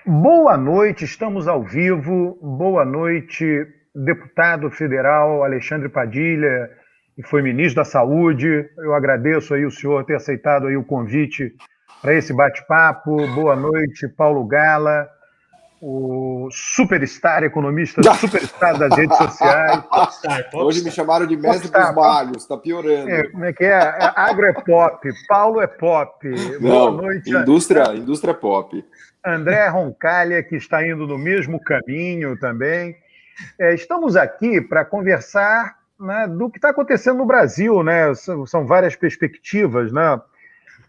Boa noite, estamos ao vivo. Boa noite, deputado federal Alexandre Padilha, que foi ministro da Saúde. Eu agradeço aí o senhor ter aceitado aí o convite para esse bate-papo. Boa noite, Paulo Gala, o superstar, economista superstar das redes sociais. Popstar. Hoje me chamaram de mestre dos magos, está piorando. Como é que é? Agro é pop, Paulo é pop. Boa noite. Indústria pop. André Roncalha, que está indo no mesmo caminho também. Estamos aqui para conversar, né, do que está acontecendo no Brasil, né? São várias perspectivas, né?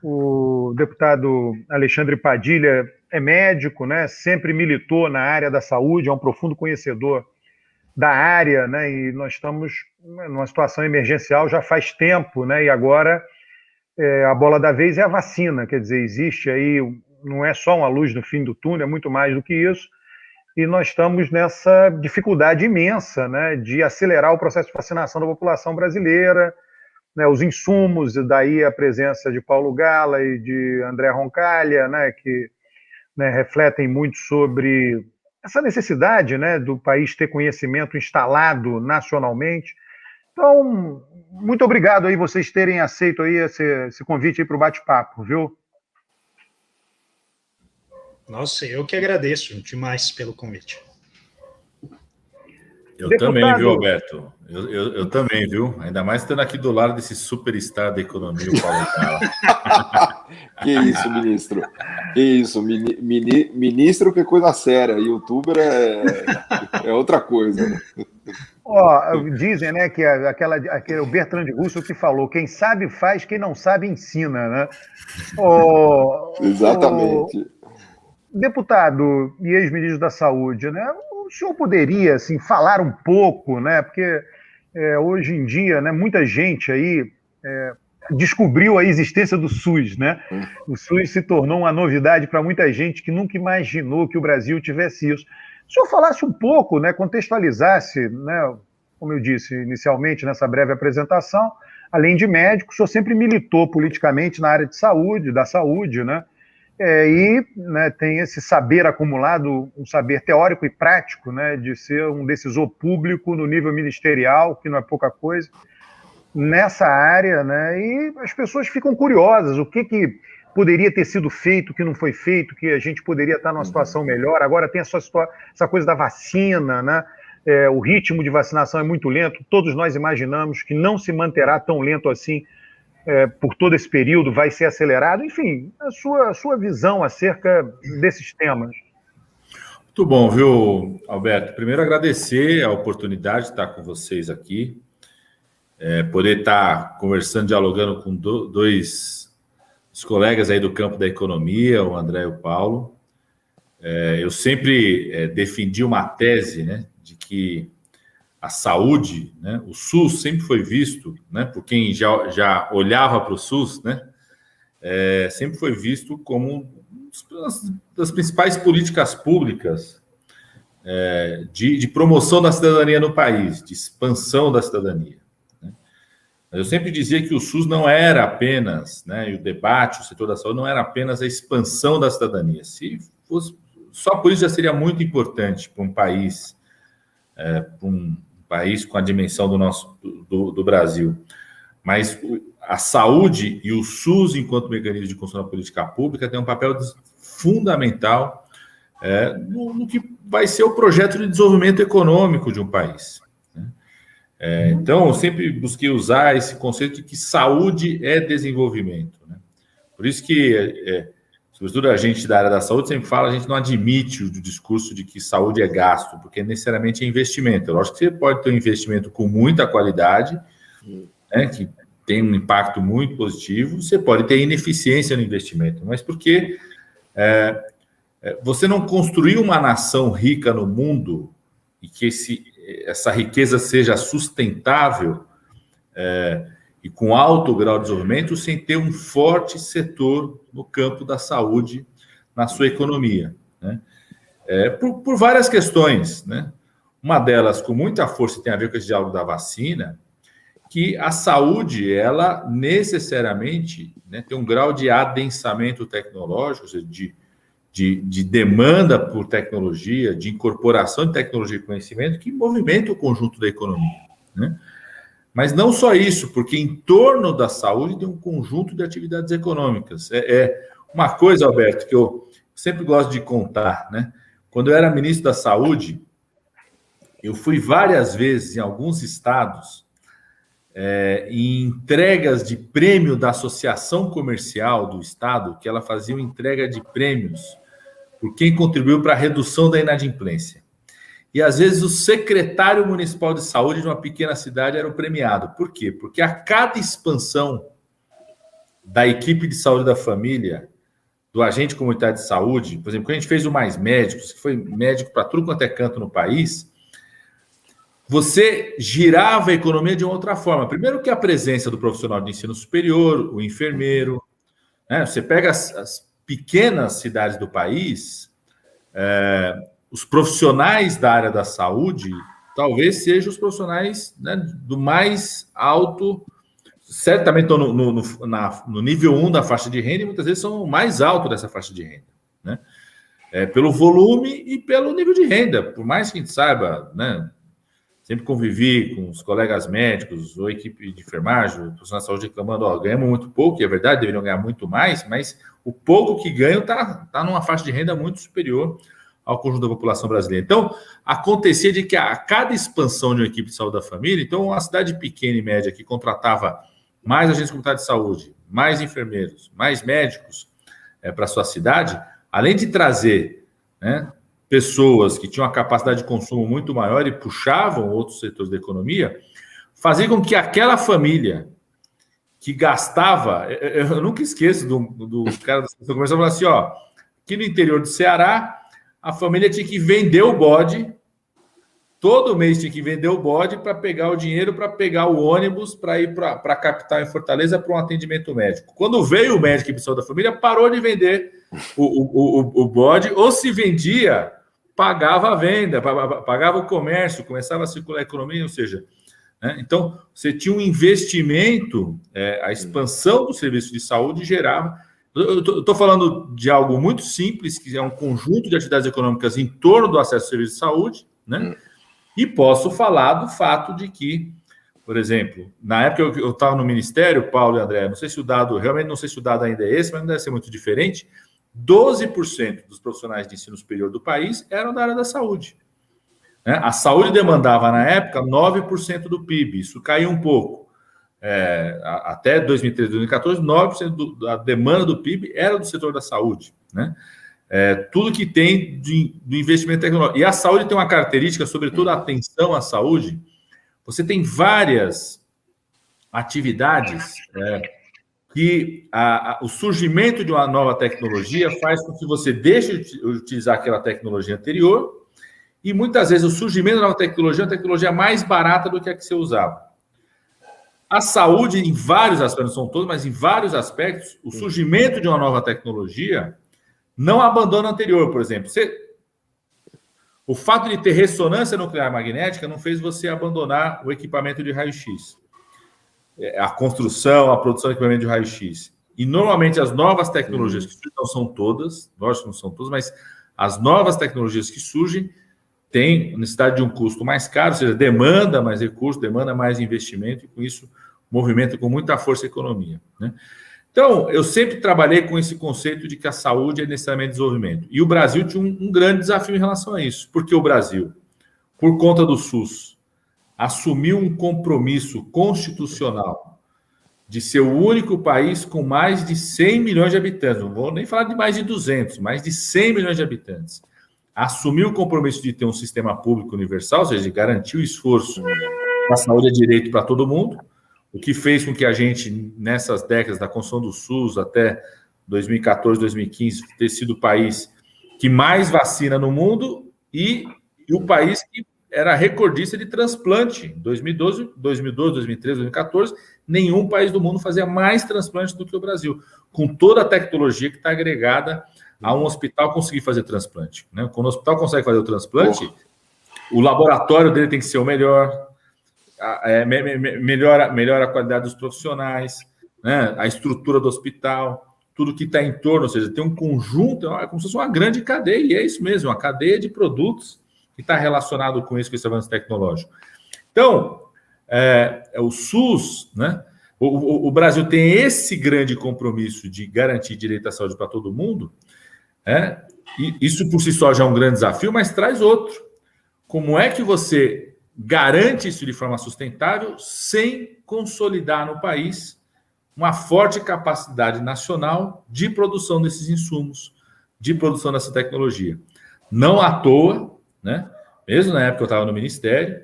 O deputado Alexandre Padilha é médico, né? Sempre militou na área da saúde, é um profundo conhecedor da área, né? E nós estamos numa situação emergencial já faz tempo, né? E agora a bola da vez é a vacina, quer dizer, existe aí, não é só uma luz no fim do túnel, é muito mais do que isso. E nós estamos nessa dificuldade imensa, né, de acelerar o processo de vacinação da população brasileira, né, os insumos, daí a presença de Paulo Gala e de André Roncalha, né, que, né, refletem muito sobre essa necessidade, né, do país ter conhecimento instalado nacionalmente. Então, muito obrigado aí vocês terem aceito aí esse convite aí para o bate-papo, viu? Nossa, eu que agradeço demais pelo convite. Eu também, viu, Alberto? Eu também, viu? Ainda mais estando aqui do lado desse superstar da economia, o Paulo Gala. Que isso, ministro? Que isso? Ministro, que coisa séria. Youtuber é outra coisa. Né? Dizem, né, que aquele o Bertrand Russell que falou: quem sabe faz, quem não sabe ensina, né? Exatamente. Deputado e ex-ministro da Saúde, né? O senhor poderia, assim, falar um pouco, né? Porque hoje em dia, né, muita gente aí descobriu a existência do SUS, né? O SUS se tornou uma novidade para muita gente que nunca imaginou que o Brasil tivesse isso. Se o senhor falasse um pouco, né, contextualizasse, né, como eu disse inicialmente nessa breve apresentação, além de médico, o senhor sempre militou politicamente na área de saúde, da saúde, né? Né, tem esse saber acumulado, um saber teórico e prático, né, de ser um decisor público no nível ministerial, que não é pouca coisa, nessa área, né, e as pessoas ficam curiosas, o que poderia ter sido feito, que não foi feito, que a gente poderia estar numa situação melhor. Agora tem essa coisa da vacina, né, o ritmo de vacinação é muito lento, todos nós imaginamos que não se manterá tão lento assim por todo esse período, vai ser acelerado. Enfim, a sua visão acerca desses temas. Muito bom, viu, Alberto? Primeiro, agradecer a oportunidade de estar com vocês aqui, poder estar conversando, dialogando com dois colegas aí do campo da economia, o André e o Paulo. Eu sempre defendi uma tese, né, de que a saúde, né, o SUS sempre foi visto, né, por quem já olhava para o SUS, né, sempre foi visto como uma das principais políticas públicas de promoção da cidadania no país, de expansão da cidadania. Né. Eu sempre dizia que o SUS não era apenas, né, e o debate, o setor da saúde não era apenas a expansão da cidadania. Se fosse, só por isso já seria muito importante para um país, país com a dimensão do Brasil. Mas a saúde e o SUS, enquanto mecanismo de construção da política pública, tem um papel fundamental no que vai ser o projeto de desenvolvimento econômico de um país. Né? Então, eu sempre busquei usar esse conceito de que saúde é desenvolvimento. Né? Por isso que, sobretudo a gente da área da saúde sempre fala, a gente não admite o discurso de que saúde é gasto, porque necessariamente é investimento. Lógico que você pode ter um investimento com muita qualidade, né, que tem um impacto muito positivo, você pode ter ineficiência no investimento, mas porque você não construiu uma nação rica no mundo e que essa riqueza seja sustentável e com alto grau de desenvolvimento sem ter um forte setor no campo da saúde na sua economia. Né? Por várias questões. Né? Uma delas, com muita força, tem a ver com esse diálogo da vacina, que a saúde, ela necessariamente, né, tem um grau de adensamento tecnológico, ou seja, de de demanda por tecnologia, de incorporação de tecnologia e conhecimento que movimenta o conjunto da economia, né? Mas não só isso, porque em torno da saúde tem um conjunto de atividades econômicas. Uma coisa, Alberto, que eu sempre gosto de contar, né? Quando eu era ministro da Saúde, eu fui várias vezes em alguns estados em entregas de prêmio da Associação Comercial do Estado, que ela fazia uma entrega de prêmios por quem contribuiu para a redução da inadimplência. E, às vezes, o secretário municipal de saúde de uma pequena cidade era o premiado. Por quê? Porque a cada expansão da equipe de saúde da família, do agente comunitário de saúde, por exemplo, quando a gente fez o Mais Médicos, que foi médico para tudo quanto é canto no país, você girava a economia de uma outra forma. Primeiro que a presença do profissional de ensino superior, o enfermeiro, né? Você pega as pequenas cidades do país, os profissionais da área da saúde talvez sejam os profissionais, né, do mais alto, certamente estão no nível 1 da faixa de renda e muitas vezes são o mais alto dessa faixa de renda, né? Pelo volume e pelo nível de renda, por mais que a gente saiba, né? Sempre convivi com os colegas médicos ou equipe de enfermagem, o profissional de saúde reclamando, ganhamos muito pouco, e é verdade, deveriam ganhar muito mais, mas o pouco que ganham está numa faixa de renda muito superior ao conjunto da população brasileira. Então, acontecia de que a cada expansão de uma equipe de saúde da família, então uma cidade pequena e média que contratava mais agentes comunitários de saúde, mais enfermeiros, mais médicos para sua cidade, além de trazer, né, pessoas que tinham uma capacidade de consumo muito maior e puxavam outros setores da economia, fazia com que aquela família que gastava... Eu nunca esqueço do cara da Associação Comercial falando assim, aqui no interior do Ceará, a família tinha que vender o bode, todo mês tinha que vender o bode para pegar o dinheiro, para pegar o ônibus, para ir para a capital em Fortaleza para um atendimento médico. Quando veio o médico e pessoal da família, parou de vender o bode, ou se vendia, pagava a venda, pagava o comércio, começava a circular a economia, ou seja, né? Então, você tinha um investimento, a expansão do serviço de saúde gerava... Eu estou falando de algo muito simples, que é um conjunto de atividades econômicas em torno do acesso ao serviço de saúde, né? E posso falar do fato de que, por exemplo, na época eu estava no Ministério, Paulo e André, não sei se o dado ainda é esse, mas não deve ser muito diferente, 12% dos profissionais de ensino superior do país eram da área da saúde, né? A saúde demandava, na época, 9% do PIB, isso caiu um pouco. Até 2013, 2014, 9% da demanda do PIB era do setor da saúde, né? Tudo que tem do investimento tecnológico. E a saúde tem uma característica, sobretudo a atenção à saúde. Você tem várias atividades que o surgimento de uma nova tecnologia faz com que você deixe de utilizar aquela tecnologia anterior e muitas vezes o surgimento da nova tecnologia é uma tecnologia mais barata do que a que você usava. A saúde, em vários aspectos, não são todos, mas em vários aspectos, o surgimento de uma nova tecnologia não abandona a anterior, por exemplo. O fato de ter ressonância nuclear magnética não fez você abandonar o equipamento de raio-x. A construção, a produção de equipamento de raio-x. E, normalmente, as novas tecnologias que surgem, não são todas, lógico que não são todas, mas as novas tecnologias que surgem têm necessidade de um custo mais caro, ou seja, demanda mais recursos, demanda mais investimento, e com isso movimenta com muita força a economia, né? Então, eu sempre trabalhei com esse conceito de que a saúde é necessariamente desenvolvimento. E o Brasil tinha um grande desafio em relação a isso, porque o Brasil, por conta do SUS, assumiu um compromisso constitucional de ser o único país com mais de 100 milhões de habitantes, não vou nem falar de mais de 200, mais de 100 milhões de habitantes. Assumiu o compromisso de ter um sistema público universal, ou seja, de garantir o esforço. A saúde é direito para todo mundo, o que fez com que a gente, nessas décadas da construção do SUS até 2014, 2015, ter sido o país que mais vacina no mundo e o país que era recordista de transplante. Em 2012, 2013, 2014, nenhum país do mundo fazia mais transplante do que o Brasil, com toda a tecnologia que está agregada a um hospital conseguir fazer transplante, né? Quando o hospital consegue fazer o transplante, o laboratório dele tem que ser o melhor, melhora a qualidade dos profissionais, né? A estrutura do hospital, tudo que está em torno, ou seja, tem um conjunto, é como se fosse uma grande cadeia, e é isso mesmo, uma cadeia de produtos que está relacionado com isso, com esse avanço tecnológico. Então, o SUS, né? O Brasil tem esse grande compromisso de garantir direito à saúde para todo mundo, e isso por si só já é um grande desafio, mas traz outro. Como é que você garante isso de forma sustentável sem consolidar no país uma forte capacidade nacional de produção desses insumos, de produção dessa tecnologia? Não à toa, né? Mesmo na época que eu estava no Ministério,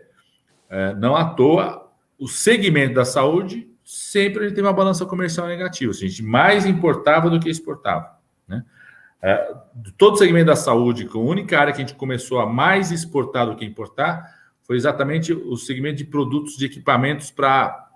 não à toa, o segmento da saúde sempre a gente teve uma balança comercial negativa. A gente mais importava do que exportava, né? Todo o segmento da saúde, a única área que a gente começou a mais exportar do que importar foi exatamente o segmento de produtos de equipamentos para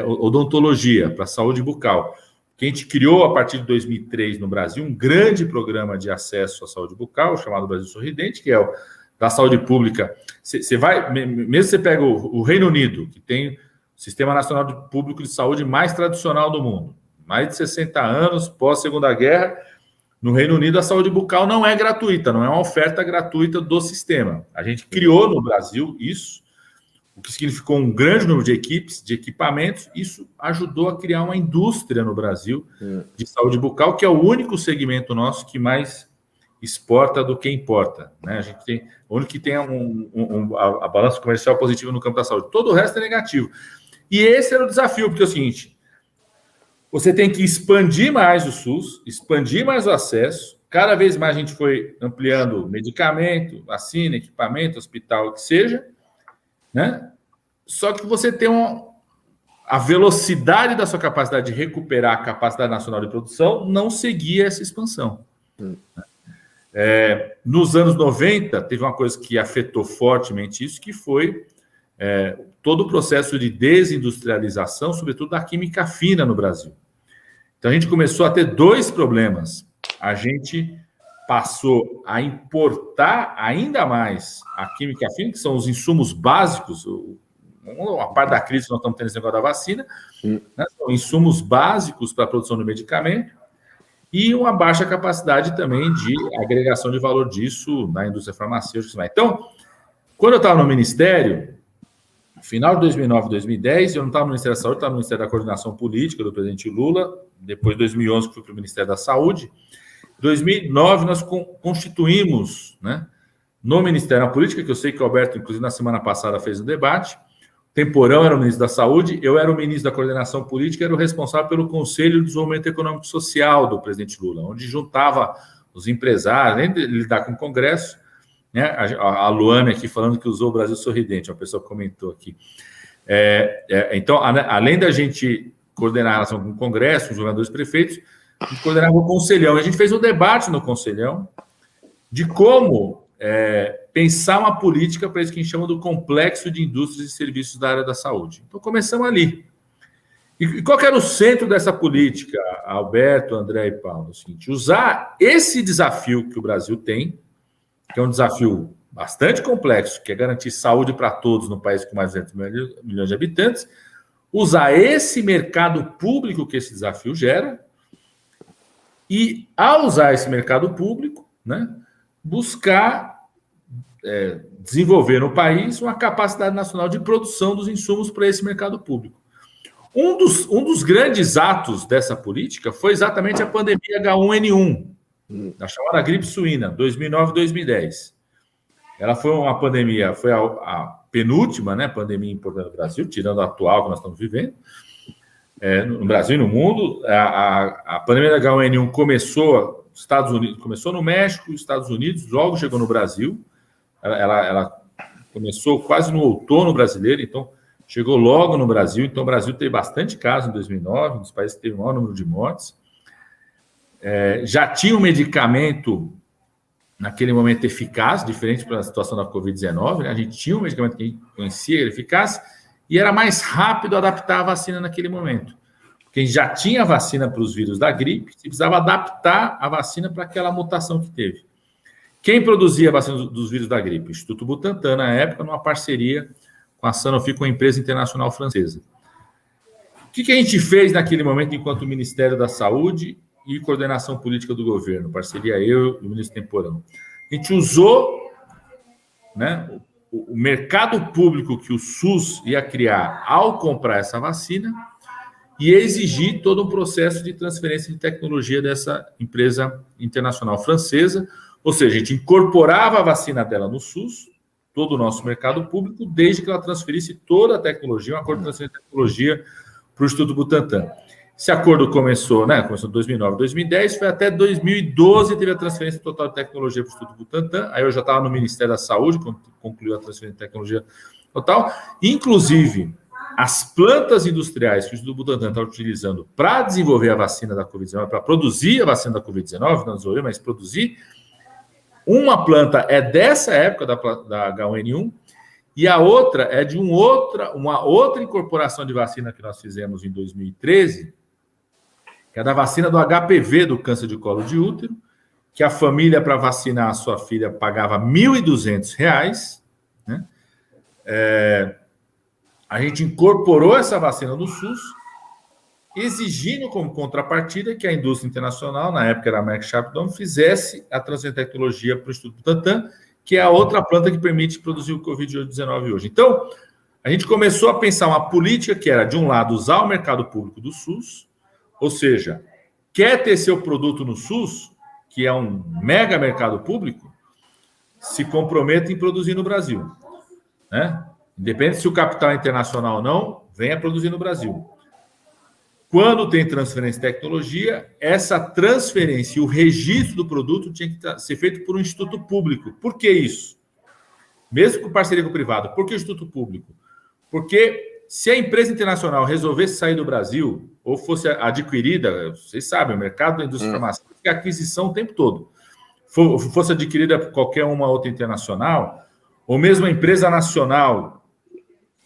odontologia, para saúde bucal. Que a gente criou a partir de 2003 no Brasil um grande programa de acesso à saúde bucal, chamado Brasil Sorridente, que é o da saúde pública. Você vai, mesmo você pega o Reino Unido, que tem o Sistema Nacional Público de Saúde mais tradicional do mundo, mais de 60 anos, pós-Segunda Guerra. No Reino Unido, a saúde bucal não é gratuita, não é uma oferta gratuita do sistema. A gente criou no Brasil isso, o que significou um grande número de equipes, de equipamentos. Isso ajudou a criar uma indústria no Brasil de saúde bucal, que é o único segmento nosso que mais exporta do que importa, né? A gente tem o único que tem a balança comercial positiva no campo da saúde. Todo o resto é negativo. E esse era o desafio, porque é o seguinte: você tem que expandir mais o SUS, expandir mais o acesso. Cada vez mais a gente foi ampliando medicamento, vacina, equipamento, hospital, o que seja, né? Só que você tem a velocidade da sua capacidade de recuperar a capacidade nacional de produção não seguia essa expansão. Nos anos 90, teve uma coisa que afetou fortemente isso, que foi todo o processo de desindustrialização, sobretudo da química fina no Brasil. Então, a gente começou a ter dois problemas. A gente passou a importar ainda mais a química fina, que são os insumos básicos, a parte da crise que nós estamos tendo esse negócio da vacina, né, são insumos básicos para a produção de medicamento, e uma baixa capacidade também de agregação de valor disso na indústria farmacêutica. Então, quando eu estava no Ministério, no final de 2009, 2010, eu não estava no Ministério da Saúde, estava no Ministério da Coordenação Política do presidente Lula, depois de 2011 que fui para o Ministério da Saúde. Em 2009, nós constituímos, né, no Ministério da Política, que eu sei que o Alberto, inclusive, na semana passada fez um debate. Temporão era o ministro da Saúde, eu era o ministro da Coordenação Política, era o responsável pelo Conselho de Desenvolvimento Econômico e Social do presidente Lula, onde juntava os empresários, além de lidar com o Congresso, né? A Luana aqui falando que usou o Brasil Sorridente, uma pessoa comentou aqui. Então, além da gente coordenar a relação com o Congresso, com os governadores e prefeitos, a gente coordenava o Conselhão. A gente fez um debate no Conselhão de como pensar uma política para isso que a gente chama do complexo de indústrias e serviços da área da saúde. Então, começamos ali. E qual que era o centro dessa política, Alberto, André e Paulo? É o seguinte: usar esse desafio que o Brasil tem, que é um desafio bastante complexo, que é garantir saúde para todos no país com mais de 200 milhões de habitantes, usar esse mercado público que esse desafio gera, e, ao usar esse mercado público, né, buscar desenvolver no país uma capacidade nacional de produção dos insumos para esse mercado público. Um dos grandes atos dessa política foi exatamente a pandemia H1N1, da chamada gripe suína, 2009 e 2010. Ela foi uma pandemia, foi a penúltima, né, pandemia importante no Brasil, tirando a atual que nós estamos vivendo, no Brasil e no mundo. A pandemia da H1N1 começou no México, Estados Unidos, logo chegou no Brasil. Ela começou quase no outono brasileiro, então chegou logo no Brasil. Então o Brasil teve bastante casos em 2009, um dos países que teve o maior número de mortes. Já tinha um medicamento naquele momento eficaz, diferente da situação da Covid-19, né? A gente tinha um medicamento que a gente conhecia, era eficaz, e era mais rápido adaptar a vacina naquele momento. Porque a gente já tinha vacina para os vírus da gripe, se precisava adaptar a vacina para aquela mutação que teve. Quem produzia a vacina dos vírus da gripe? O Instituto Butantan, na época, numa parceria com a Sanofi, com a empresa internacional francesa. O que a gente fez naquele momento enquanto Ministério da Saúde e coordenação política do governo, parceria eu e o ministro Temporão. A gente usou, né, o mercado público que o SUS ia criar ao comprar essa vacina e exigir todo um processo de transferência de tecnologia dessa empresa internacional francesa, ou seja, a gente incorporava a vacina dela no SUS, todo o nosso mercado público, desde que ela transferisse toda a tecnologia, um acordo de transferência de tecnologia para o Instituto Butantan. Esse acordo começou em 2009, 2010, foi até 2012, teve a transferência total de tecnologia para o Instituto Butantan, aí eu já estava no Ministério da Saúde, quando concluiu a transferência de tecnologia total, inclusive as plantas industriais que o Instituto Butantan está utilizando para desenvolver a vacina da Covid-19, para produzir a vacina da Covid-19, não desenvolver, mas produzir, uma planta é dessa época da H1N1 e a outra é de uma outra incorporação de vacina que nós fizemos em 2013, que é da vacina do HPV, do câncer de colo de útero, que a família, para vacinar a sua filha, pagava R$ 1.200, né? A gente incorporou essa vacina no SUS, exigindo como contrapartida que a indústria internacional, na época era a Merck Sharp Dohme, fizesse a transferência de tecnologia para o Instituto Butantan, que é a outra planta que permite produzir o Covid-19 hoje. Então, a gente começou a pensar uma política que era, de um lado, usar o mercado público do SUS, ou seja, quer ter seu produto no SUS, que é um mega mercado público, se comprometa em produzir no Brasil, né? Independente se o capital é internacional ou não, venha produzir no Brasil. Quando tem transferência de tecnologia, essa transferência e o registro do produto tinha que ser feito por um instituto público. Por que isso? Mesmo com parceria com o privado. Por que o instituto público? Porque se a empresa internacional resolvesse sair do Brasil ou fosse adquirida, vocês sabem, o mercado da indústria farmacêutica é aquisição o tempo todo. Fosse adquirida por qualquer uma outra internacional, ou mesmo a empresa nacional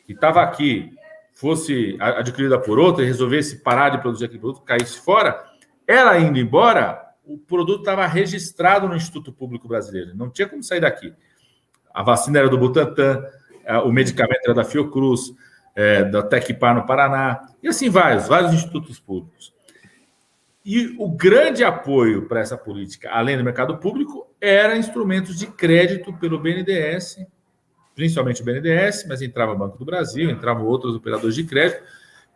que estava aqui fosse adquirida por outra e resolvesse parar de produzir aquele produto, caísse fora, ela indo embora, o produto estava registrado no Instituto Público Brasileiro, não tinha como sair daqui. A vacina era do Butantan, o medicamento era da Fiocruz, da Tecpar no Paraná, e assim vários institutos públicos. E o grande apoio para essa política, além do mercado público, era instrumentos de crédito pelo BNDES, principalmente o BNDES, mas entrava o Banco do Brasil, entravam outros operadores de crédito,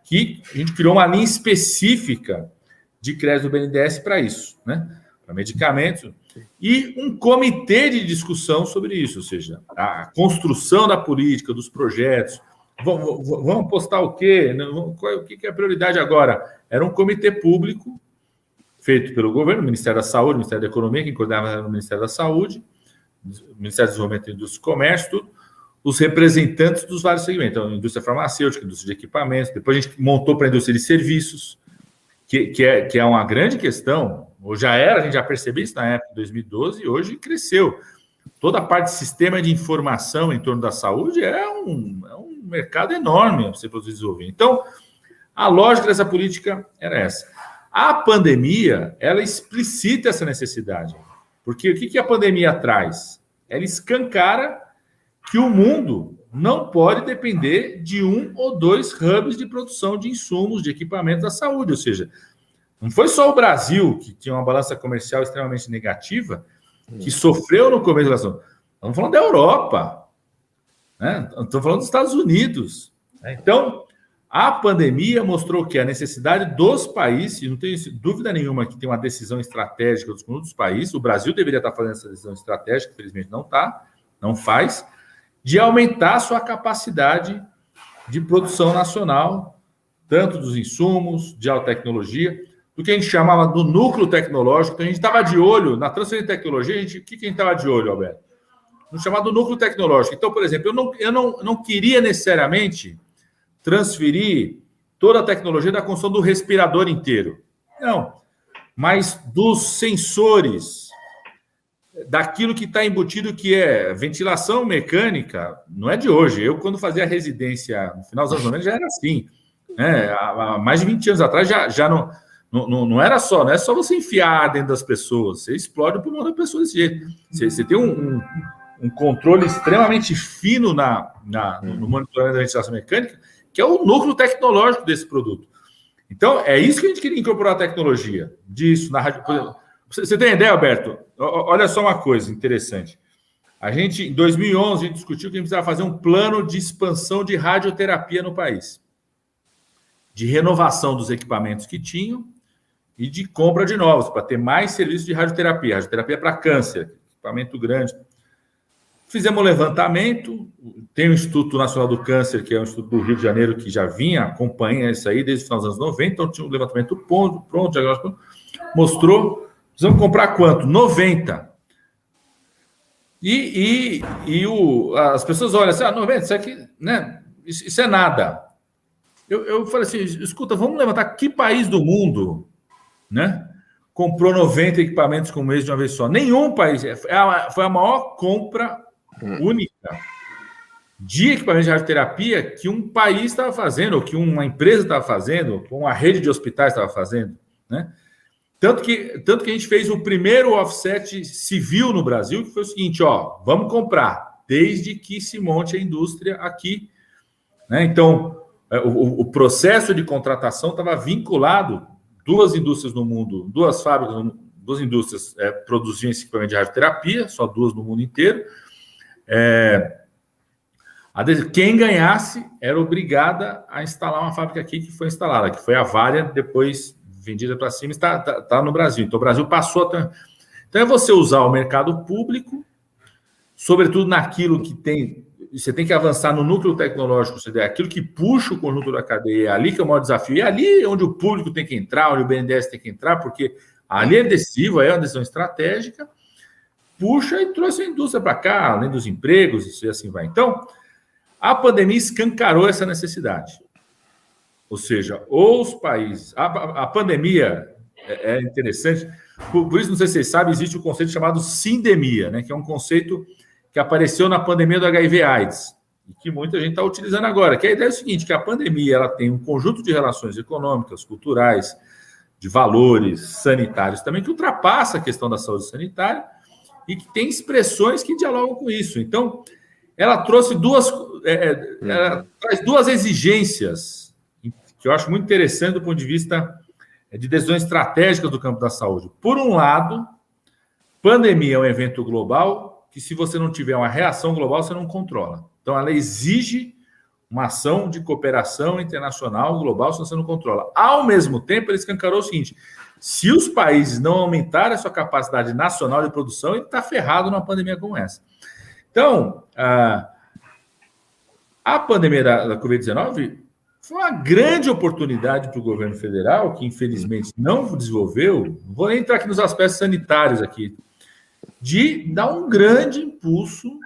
que a gente criou uma linha específica de crédito do BNDES para isso, né? Para medicamentos, e um comitê de discussão sobre isso, ou seja, a construção da política, dos projetos. Vamos postar o quê? O que é a prioridade agora? Era um comitê público feito pelo governo, o Ministério da Saúde, o Ministério da Economia, quem coordenava era o Ministério da Saúde, o Ministério do Desenvolvimento, Indústria e Comércio, tudo, os representantes dos vários segmentos, então, indústria farmacêutica, indústria de equipamentos, depois a gente montou para a indústria de serviços, que é uma grande questão, ou já era, a gente já percebeu isso na época de 2012, e hoje cresceu. Toda a parte de sistema de informação em torno da saúde é um mercado enorme para você produzir e desenvolver. Então, a lógica dessa política era essa. A pandemia, ela explicita essa necessidade, porque o que a pandemia traz? Ela escancara que o mundo não pode depender de um ou dois hubs de produção de insumos, de equipamentos da saúde. Ou seja, não foi só o Brasil, que tinha uma balança comercial extremamente negativa, que sofreu no começo da relação. Estamos falando da Europa, né? Estamos falando dos Estados Unidos. Então, a pandemia mostrou que a necessidade dos países, e não tenho dúvida nenhuma que tem uma decisão estratégica dos países, o Brasil deveria estar fazendo essa decisão estratégica, infelizmente não está, não faz, de aumentar a sua capacidade de produção nacional, tanto dos insumos, de alta tecnologia, do que a gente chamava do núcleo tecnológico. Então, a gente estava de olho, na transferência de tecnologia, o que a gente estava de olho, Alberto? No chamado núcleo tecnológico. Então, por exemplo, eu não queria necessariamente transferir toda a tecnologia da construção do respirador inteiro. Não, mas dos sensores, daquilo que está embutido, que é ventilação mecânica, não é de hoje. Eu, quando fazia residência no final dos anos 90, já era assim. Né? Há mais de 20 anos atrás, já não era só, não é só você enfiar dentro das pessoas, você explode o pulmão da pessoa desse jeito. Você tem um controle extremamente fino no monitoramento da ventilação mecânica, que é o núcleo tecnológico desse produto. Então, é isso que a gente queria incorporar a tecnologia disso na rádio. Você tem ideia, Alberto? Olha só uma coisa interessante. A gente, em 2011, a gente discutiu que a gente precisava fazer um plano de expansão de radioterapia no país, de renovação dos equipamentos que tinham e de compra de novos, para ter mais serviços de radioterapia para câncer, equipamento grande. Fizemos um levantamento, tem o Instituto Nacional do Câncer, que é um instituto do Rio de Janeiro, que já vinha acompanhando isso aí desde o final dos anos 90, então tinha um levantamento pronto, diagnóstico, mostrou, precisamos comprar quanto? 90. As pessoas olham assim, 90, isso aqui, né? Isso é nada. Eu falei assim, escuta, vamos levantar que país do mundo, né, comprou 90 equipamentos com um mês de uma vez só? Nenhum país. Foi a maior compra única de equipamentos de radioterapia que um país estava fazendo, ou que uma empresa estava fazendo, ou que uma rede de hospitais estava fazendo, né? Tanto que a gente fez o primeiro offset civil no Brasil, que foi o seguinte, vamos comprar, desde que se monte a indústria aqui, né? Então, o processo de contratação estava vinculado, duas indústrias no mundo, duas fábricas, duas indústrias produziam esse equipamento de radioterapia, só duas no mundo inteiro. Quem ganhasse era obrigada a instalar uma fábrica aqui, que foi instalada, que foi a Varian, depois vendida para cima, está no Brasil. Então, o Brasil passou a... Então, é você usar o mercado público, sobretudo naquilo que tem... Você tem que avançar no núcleo tecnológico, aquilo que puxa o conjunto da cadeia, é ali que é o maior desafio, e é ali onde o público tem que entrar, onde o BNDES tem que entrar, porque ali é decisivo, é uma decisão estratégica, puxa e trouxe a indústria para cá, além dos empregos, e assim vai. Então, a pandemia escancarou essa necessidade. Ou seja, os países... A pandemia é interessante, por isso, não sei se vocês sabem, existe um conceito chamado sindemia, né, que é um conceito que apareceu na pandemia do HIV/AIDS, e que muita gente está utilizando agora, que a ideia é o seguinte, que a pandemia ela tem um conjunto de relações econômicas, culturais, de valores sanitários também, que ultrapassa a questão da saúde sanitária e que tem expressões que dialogam com isso. Então, ela trouxe ela traz duas exigências que eu acho muito interessante do ponto de vista de decisões estratégicas do campo da saúde. Por um lado, pandemia é um evento global que, se você não tiver uma reação global, você não controla. Então, ela exige uma ação de cooperação internacional global, se você não controla. Ao mesmo tempo, ele escancarou o seguinte, se os países não aumentarem a sua capacidade nacional de produção, ele está ferrado numa pandemia como essa. Então, a pandemia da Covid-19 foi uma grande oportunidade para o governo federal, que infelizmente não desenvolveu, não vou nem entrar aqui nos aspectos sanitários aqui, de dar um grande impulso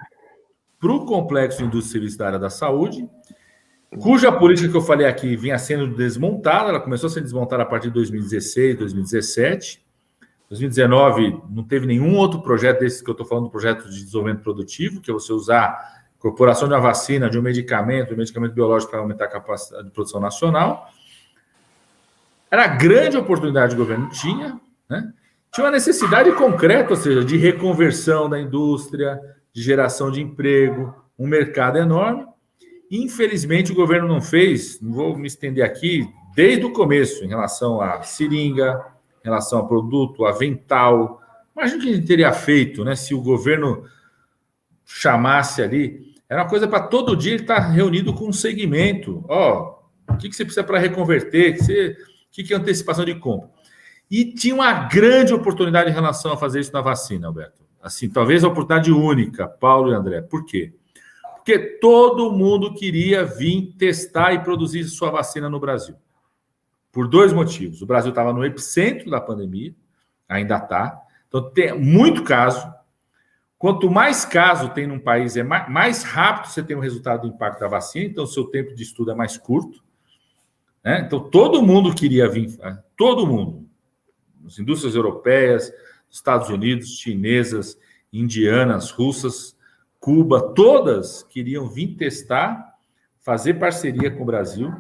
para o complexo de indústria e serviços da área da saúde, cuja política que eu falei aqui vinha sendo desmontada, ela começou a ser desmontada a partir de 2016, 2017. 2019 não teve nenhum outro projeto desse que eu estou falando, do projeto de desenvolvimento produtivo, que é você usar a incorporação de uma vacina, de um medicamento biológico para aumentar a capacidade de produção nacional. Era a grande oportunidade que o governo tinha, né? Tinha uma necessidade concreta, ou seja, de reconversão da indústria, de geração de emprego, um mercado enorme. Infelizmente, o governo não fez, não vou me estender aqui, desde o começo, em relação à seringa, em relação ao produto, avental. Imagina o que ele teria feito, né, se o governo chamasse ali. Era uma coisa para todo dia ele estar reunido com um segmento. O que você precisa para reconverter? O que é antecipação de compra? E tinha uma grande oportunidade em relação a fazer isso na vacina, Alberto. Assim, talvez a oportunidade única, Paulo e André. Por quê? Porque todo mundo queria vir testar e produzir sua vacina no Brasil. Por dois motivos. O Brasil estava no epicentro da pandemia, ainda está. Então, tem muito caso. Quanto mais caso tem num país, mais rápido você tem o resultado do impacto da vacina, então o seu tempo de estudo é mais curto. Né? Então, todo mundo queria vir, todo mundo. As indústrias europeias, Estados Unidos, chinesas, indianas, russas, Cuba, todas queriam vir testar, fazer parceria com o Brasil.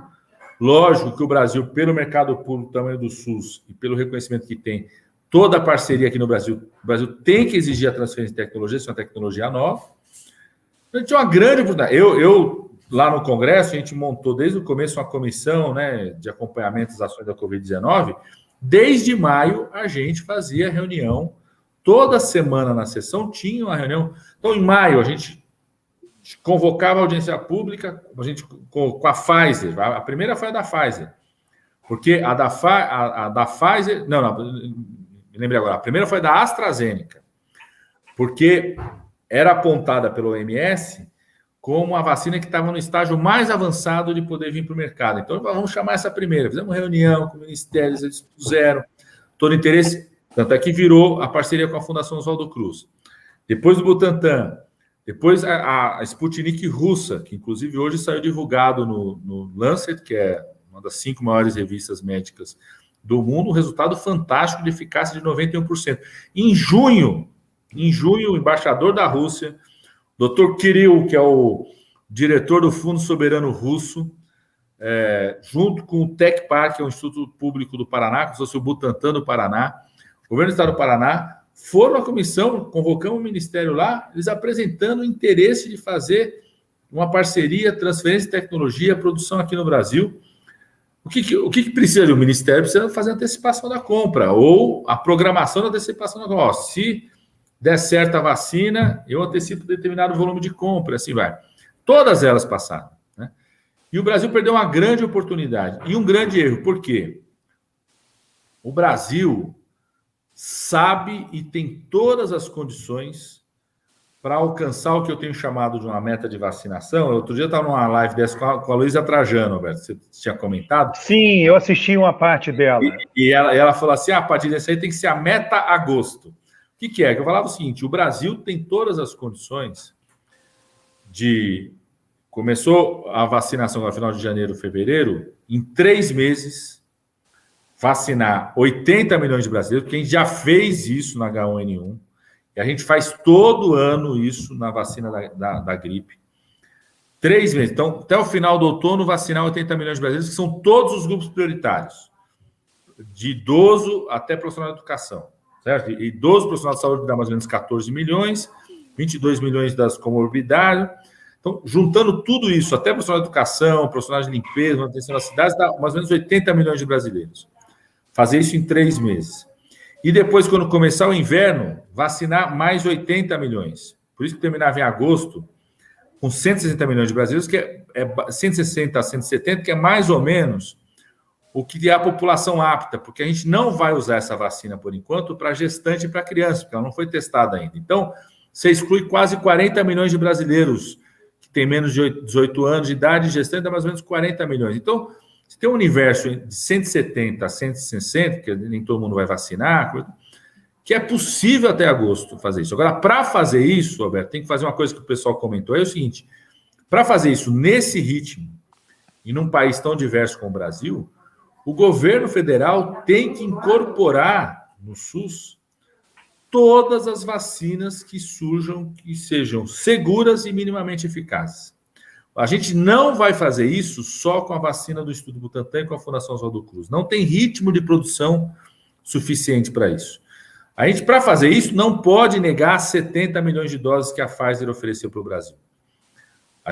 Lógico que o Brasil, pelo mercado público, tamanho do SUS e pelo reconhecimento que tem, toda a parceria aqui no Brasil, o Brasil tem que exigir a transferência de tecnologia, isso é uma tecnologia nova. Então, tinha uma grande oportunidade. Eu lá no Congresso, a gente montou desde o começo uma comissão, né, de acompanhamento das ações da Covid-19. Desde maio, a gente fazia reunião. Toda semana na sessão tinha uma reunião. Então, em maio, a gente convocava a audiência pública, a gente com a Pfizer. A primeira foi a da Pfizer. Porque a da Pfizer... Não, me lembrei agora. A primeira foi da AstraZeneca. Porque era apontada pelo OMS como a vacina que estava no estágio mais avançado de poder vir para o mercado. Então, vamos chamar essa primeira. Fizemos uma reunião com ministérios, eles puseram todo o interesse, tanto é que virou a parceria com a Fundação Oswaldo Cruz. Depois do Butantan, depois a Sputnik russa, que inclusive hoje saiu divulgado no Lancet, que é uma das 5 maiores revistas médicas do mundo, um resultado fantástico de eficácia de 91%. Em junho, o embaixador da Rússia, Dr. Kirill, que é o diretor do Fundo Soberano Russo, junto com o TecPar, que é o Instituto Público do Paraná, como se fosse o Butantan do Paraná, o governo do Estado do Paraná, foram à comissão, convocamos o ministério lá, eles apresentando o interesse de fazer uma parceria, transferência de tecnologia, produção aqui no Brasil. O que precisa? O ministério precisa fazer a antecipação da compra, ou a programação da antecipação da compra. Ó, se der certo a vacina, eu antecipo determinado volume de compra, assim vai. Todas elas passaram, né? E o Brasil perdeu uma grande oportunidade e um grande erro. Por quê? O Brasil sabe e tem todas as condições para alcançar o que eu tenho chamado de uma meta de vacinação. Outro dia eu estava numa live dessa com a Luísa Trajano, Alberto, você tinha comentado? Sim, eu assisti uma parte dela. E ela falou assim, a partir dessa aí tem que ser a meta agosto. O que é? Que eu falava o seguinte, o Brasil tem todas as condições de... Começou a vacinação no final de janeiro, fevereiro, em 3 meses, vacinar 80 milhões de brasileiros, porque a gente já fez isso na H1N1, e a gente faz todo ano isso na vacina da gripe. 3 meses. Então, até o final do outono, vacinar 80 milhões de brasileiros, que são todos os grupos prioritários, de idoso até profissional de educação. Certo? E idoso, profissional de saúde dá mais ou menos 14 milhões, 22 milhões das comorbidades. Então, juntando tudo isso, até profissional de educação, profissional de limpeza, manutenção das cidades, dá mais ou menos 80 milhões de brasileiros. Fazer isso em 3 meses. E depois, quando começar o inverno, vacinar mais 80 milhões. Por isso que terminava em agosto, com 160 milhões de brasileiros, que é 160 a 170, que é mais ou menos o que é a população apta, porque a gente não vai usar essa vacina, por enquanto, para gestante e para criança, porque ela não foi testada ainda. Então, você exclui quase 40 milhões de brasileiros que têm menos de 18 anos de idade, gestante dá mais ou menos 40 milhões. Então, se tem um universo de 170 a 160, que nem todo mundo vai vacinar, que é possível até agosto fazer isso. Agora, para fazer isso, Alberto, tem que fazer uma coisa que o pessoal comentou, é o seguinte, para fazer isso nesse ritmo, e num país tão diverso como o Brasil, o governo federal tem que incorporar no SUS todas as vacinas que surjam, que sejam seguras e minimamente eficazes. A gente não vai fazer isso só com a vacina do Instituto Butantan e com a Fundação Oswaldo Cruz. Não tem ritmo de produção suficiente para isso. A gente, para fazer isso, não pode negar 70 milhões de doses que a Pfizer ofereceu para o Brasil.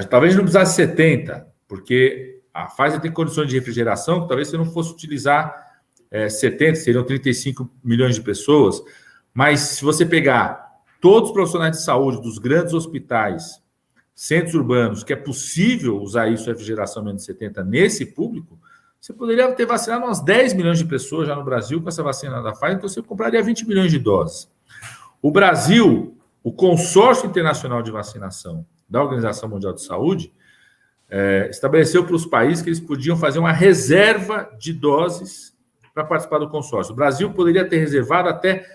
Talvez não precisasse 70, porque a Pfizer tem condições de refrigeração que talvez você não fosse utilizar 70, seriam 35 milhões de pessoas. Mas se você pegar todos os profissionais de saúde dos grandes hospitais, centros urbanos, que é possível usar isso, refrigeração menos de 70, nesse público, você poderia ter vacinado umas 10 milhões de pessoas já no Brasil com essa vacina da Pfizer, então você compraria 20 milhões de doses. O Brasil, o Consórcio Internacional de Vacinação da Organização Mundial de Saúde, estabeleceu para os países que eles podiam fazer uma reserva de doses para participar do consórcio. O Brasil poderia ter reservado até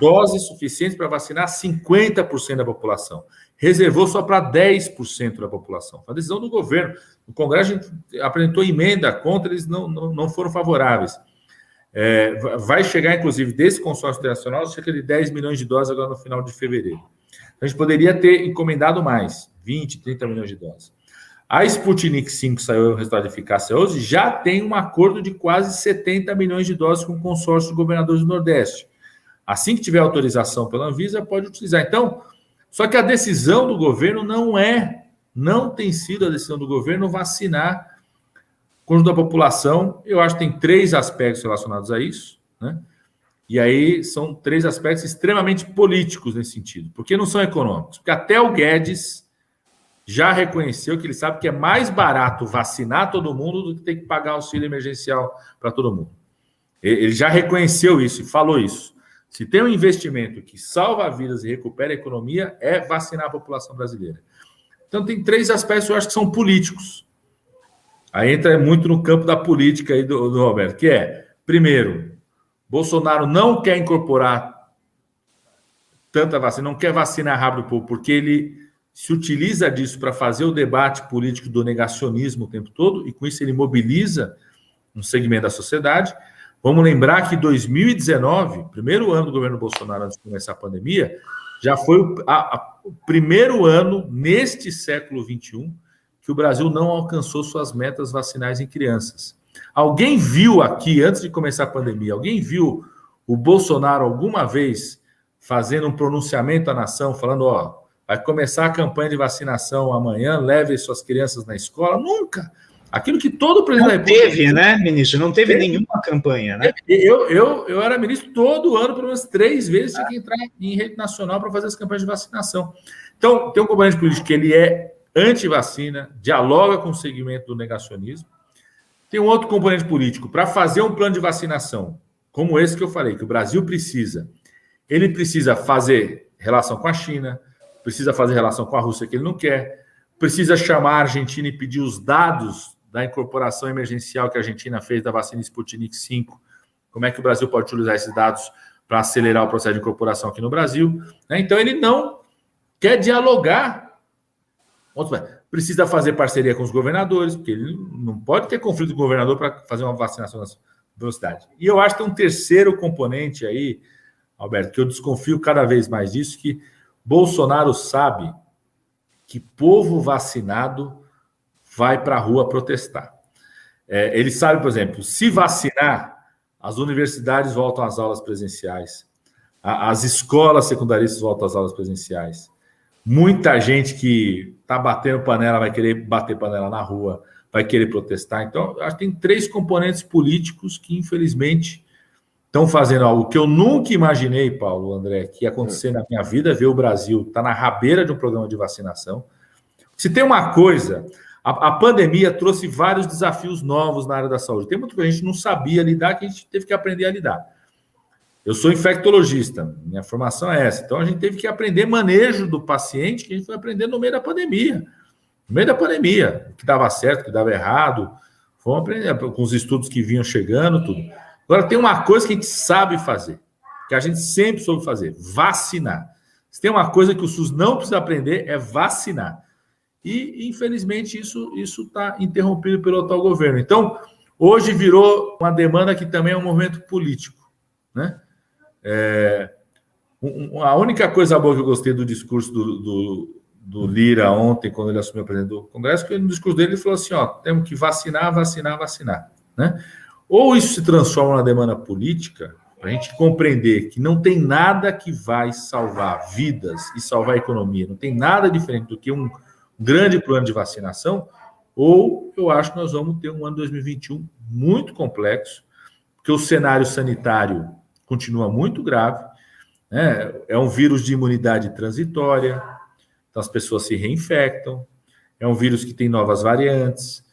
doses suficientes para vacinar 50% da população. Reservou só para 10% da população. Foi a decisão do governo. O Congresso a gente apresentou emenda contra, eles não foram favoráveis. Vai chegar, inclusive, desse consórcio internacional, cerca de 10 milhões de doses agora no final de fevereiro. A gente poderia ter encomendado mais, 20, 30 milhões de doses. A Sputnik 5, saiu o resultado de eficácia hoje, já tem um acordo de quase 70 milhões de doses com o consórcio de governadores do Nordeste. Assim que tiver autorização pela Anvisa, pode utilizar. Então, só que a decisão do governo não é não tem sido a decisão do governo vacinar o conjunto da população. Eu acho que tem 3 aspectos relacionados a isso, né? E aí são 3 aspectos extremamente políticos nesse sentido. Por que não são econômicos? Porque até o Guedes já reconheceu que ele sabe que é mais barato vacinar todo mundo do que ter que pagar auxílio emergencial para todo mundo. Ele já reconheceu isso e falou isso. Se tem um investimento que salva vidas e recupera a economia, é vacinar a população brasileira. Então tem 3 aspectos que eu acho que são políticos. Aí entra muito no campo da política aí do Roberto, que é, primeiro, Bolsonaro não quer incorporar tanta vacina, não quer vacinar rápido o povo, porque ele se utiliza disso para fazer o debate político do negacionismo o tempo todo, e com isso ele mobiliza um segmento da sociedade. Vamos lembrar que 2019, primeiro ano do governo Bolsonaro antes de começar a pandemia, já foi o primeiro ano neste século XXI que o Brasil não alcançou suas metas vacinais em crianças. Alguém viu aqui, antes de começar a pandemia, alguém viu o Bolsonaro alguma vez fazendo um pronunciamento à nação, falando, ó, vai começar a campanha de vacinação amanhã, leve suas crianças na escola? Nunca! Aquilo que todo presidente da República... Não teve, né, ministro? Não teve nenhuma campanha, né? Eu era ministro todo ano, pelo menos 3 vezes, tinha que entrar em rede nacional para fazer as campanhas de vacinação. Então, tem um componente político que ele é anti-vacina, dialoga com o segmento do negacionismo. Tem um outro componente político. Para fazer um plano de vacinação, como esse que eu falei, que o Brasil precisa, ele precisa fazer relação com a China, precisa fazer relação com a Rússia, que ele não quer, precisa chamar a Argentina e pedir os dados da incorporação emergencial que a Argentina fez da vacina Sputnik V, como é que o Brasil pode utilizar esses dados para acelerar o processo de incorporação aqui no Brasil, né? Então ele não quer dialogar, precisa fazer parceria com os governadores, porque ele não pode ter conflito com o governador para fazer uma vacinação na velocidade. E eu acho que tem um terceiro componente aí, Alberto, que eu desconfio cada vez mais disso, que Bolsonaro sabe que povo vacinado vai para a rua protestar. Ele sabe, por exemplo, se vacinar, as universidades voltam às aulas presenciais, as escolas secundaristas voltam às aulas presenciais. Muita gente que está batendo panela vai querer bater panela na rua, vai querer protestar. Então, acho que tem 3 componentes políticos que, infelizmente, estão fazendo algo que eu nunca imaginei, Paulo, André, que ia acontecer na minha vida, ver o Brasil estar na rabeira de um programa de vacinação. Se tem uma coisa... A pandemia trouxe vários desafios novos na área da saúde. Tem muito que a gente não sabia lidar, que a gente teve que aprender a lidar. Eu sou infectologista, minha formação é essa. Então, a gente teve que aprender manejo do paciente, que a gente foi aprender no meio da pandemia. No meio da pandemia, o que dava certo, o que dava errado. Fomos aprender com os estudos que vinham chegando, tudo. Agora, tem uma coisa que a gente sabe fazer, que a gente sempre soube fazer, vacinar. Se tem uma coisa que o SUS não precisa aprender, é vacinar. E, infelizmente, isso está interrompido pelo atual governo. Então, hoje virou uma demanda que também é um movimento político, né? A única coisa boa que eu gostei do discurso do Lira ontem, quando ele assumiu a presidência do Congresso, que no discurso dele ele falou assim, ó, temos que vacinar, né? Ou isso se transforma numa demanda política, para a gente compreender que não tem nada que vai salvar vidas e salvar a economia, não tem nada diferente do que um grande plano de vacinação, ou eu acho que nós vamos ter um ano 2021 muito complexo, porque o cenário sanitário continua muito grave, né? É um vírus de imunidade transitória, então as pessoas se reinfectam, é um vírus que tem novas variantes,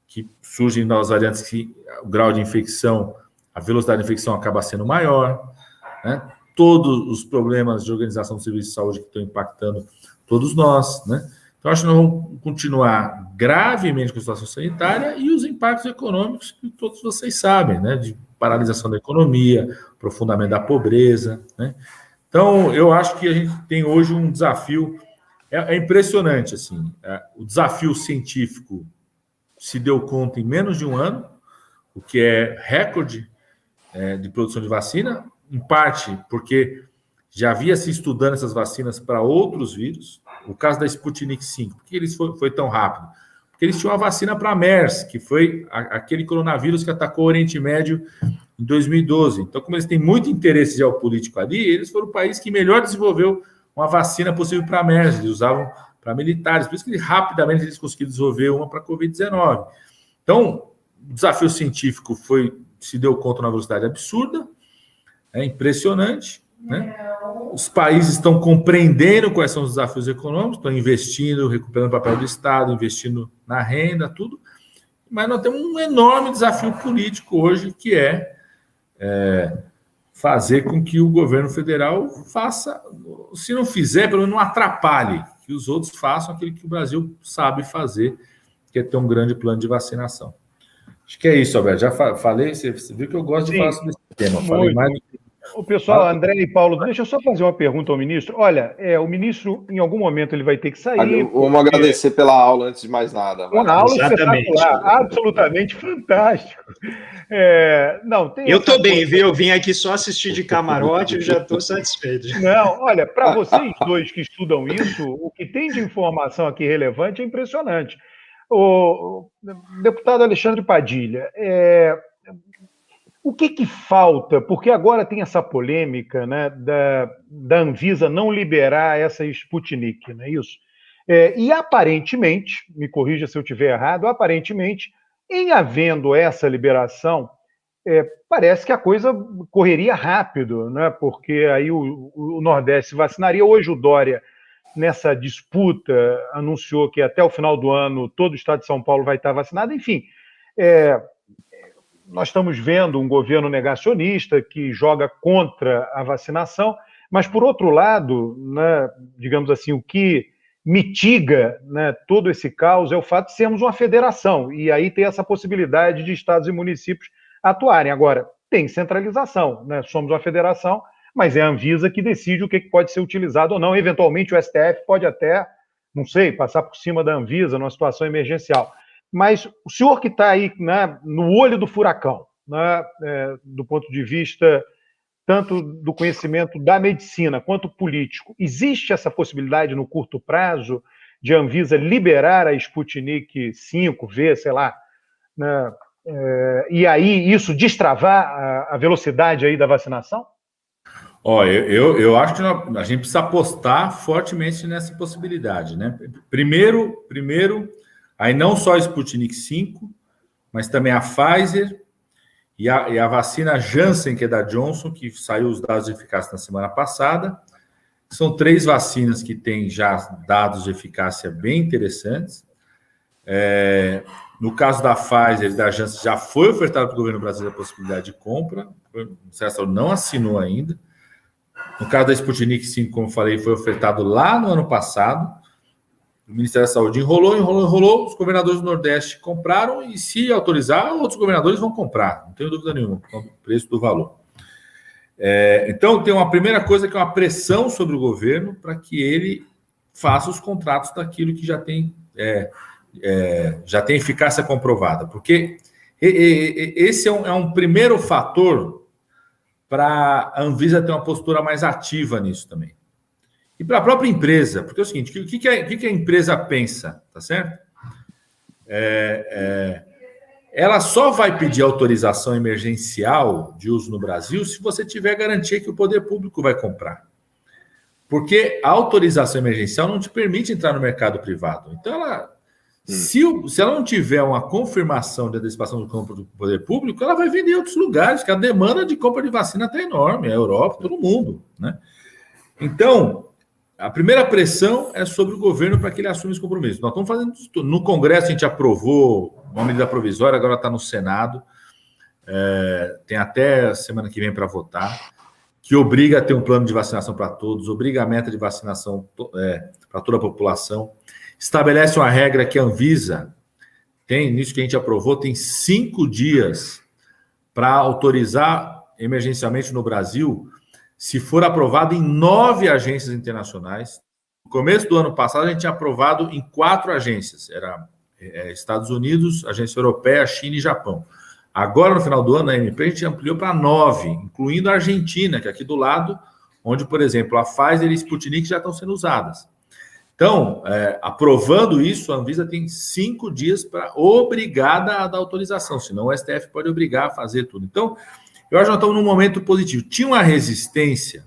que surgem novas variantes que o grau de infecção, a velocidade de infecção acaba sendo maior, né? Todos os problemas de organização do serviço de saúde que estão impactando todos nós, né? Então, acho que nós vamos continuar gravemente com a situação sanitária e os impactos econômicos que todos vocês sabem, né? De paralisação da economia, aprofundamento da pobreza, né? Então, eu acho que a gente tem hoje um desafio, é impressionante, assim, o desafio científico se deu conta em menos de um ano, o que é recorde de produção de vacina, em parte porque já havia se estudando essas vacinas para outros vírus. O caso da Sputnik V, por que ele foi tão rápido? Porque eles tinham uma vacina para MERS, que foi aquele coronavírus que atacou o Oriente Médio em 2012. Então, como eles têm muito interesse geopolítico ali, eles foram o país que melhor desenvolveu uma vacina possível para MERS. Eles usavam para militares, por isso que rapidamente eles conseguiram desenvolver uma para a Covid-19. Então, o desafio científico se deu conta numa velocidade absurda, é impressionante, né? Os países estão compreendendo quais são os desafios econômicos, estão investindo, recuperando o papel do Estado, investindo na renda, tudo, mas nós temos um enorme desafio político hoje, que é fazer com que o governo federal faça, se não fizer, pelo menos não atrapalhe, que os outros façam aquilo que o Brasil sabe fazer, que é ter um grande plano de vacinação. Acho que é isso, Alberto. Já falei, você viu que eu gosto de falar sobre esse tema. Falei mais do que... O pessoal, André e Paulo, deixa eu só fazer uma pergunta ao ministro. Olha, o ministro, em algum momento, ele vai ter que sair. Vamos agradecer pela aula, antes de mais nada. Uma aula espetacular, absolutamente fantástico. Eu estou bem, viu? Eu vim aqui só assistir de camarote e já estou satisfeito. Não, olha, para vocês dois que estudam isso, o que tem de informação aqui relevante é impressionante. O deputado Alexandre Padilha, o que falta? Porque agora tem essa polêmica, né, da Anvisa não liberar essa Sputnik, não é isso? E aparentemente, me corrija se eu estiver errado, aparentemente, em havendo essa liberação, parece que a coisa correria rápido, né? Porque aí o Nordeste vacinaria. Hoje o Dória, nessa disputa, anunciou que até o final do ano todo o estado de São Paulo vai estar vacinado. Enfim, nós estamos vendo um governo negacionista que joga contra a vacinação, mas, por outro lado, né, digamos assim, o que mitiga, né, todo esse caos é o fato de sermos uma federação, e aí tem essa possibilidade de estados e municípios atuarem. Agora, tem centralização, né? Somos uma federação, mas é a Anvisa que decide o que pode ser utilizado ou não. Eventualmente, o STF pode até, não sei, passar por cima da Anvisa numa situação emergencial. Mas o senhor que está aí, né, no olho do furacão, né, do ponto de vista tanto do conhecimento da medicina quanto político, existe essa possibilidade no curto prazo de a Anvisa liberar a Sputnik 5V, sei lá, né, e aí isso destravar a velocidade aí da vacinação? Eu acho que a gente precisa apostar fortemente nessa possibilidade, né? Primeiro, aí não só a Sputnik 5, mas também a Pfizer e a vacina Janssen, que é da Johnson, que saiu os dados de eficácia na semana passada. São 3 vacinas que têm já dados de eficácia bem interessantes. No caso da Pfizer e da Janssen, já foi ofertado para o governo brasileiro a possibilidade de compra. O Ministério da Saúde não assinou ainda. No caso da Sputnik 5, como eu falei, foi ofertado lá no ano passado. O Ministério da Saúde enrolou, os governadores do Nordeste compraram e, se autorizar, outros governadores vão comprar, não tenho dúvida nenhuma, com o preço do valor. Então, tem uma primeira coisa que é uma pressão sobre o governo para que ele faça os contratos daquilo que já tem eficácia comprovada, porque esse é um primeiro fator para a Anvisa ter uma postura mais ativa nisso também. E para a própria empresa, porque é o seguinte, o que a empresa pensa, tá certo? Ela só vai pedir autorização emergencial de uso no Brasil se você tiver garantia que o poder público vai comprar. Porque a autorização emergencial não te permite entrar no mercado privado. Então, se ela não tiver uma confirmação de antecipação de compra do poder público, ela vai vender em outros lugares, porque a demanda de compra de vacina está enorme, a Europa, todo mundo, né? Então, a primeira pressão é sobre o governo para que ele assuma esse compromisso. Nós estamos fazendo isso tudo. No Congresso, a gente aprovou uma medida provisória, agora está no Senado, tem até a semana que vem para votar, que obriga a ter um plano de vacinação para todos, obriga a meta de vacinação para toda a população, estabelece uma regra que a Anvisa tem, nisso que a gente aprovou, tem 5 dias para autorizar emergencialmente no Brasil, se for aprovado em 9 agências internacionais. No começo do ano passado, a gente tinha aprovado em 4 agências. Era Estados Unidos, Agência Europeia, China e Japão. Agora, no final do ano, a MP, a gente ampliou para 9, incluindo a Argentina, que é aqui do lado, onde, por exemplo, a Pfizer e a Sputnik já estão sendo usadas. Então, aprovando isso, a Anvisa tem 5 dias para obrigada a dar autorização, senão o STF pode obrigar a fazer tudo. Então, eu acho que nós estamos num momento positivo. Tinha uma resistência,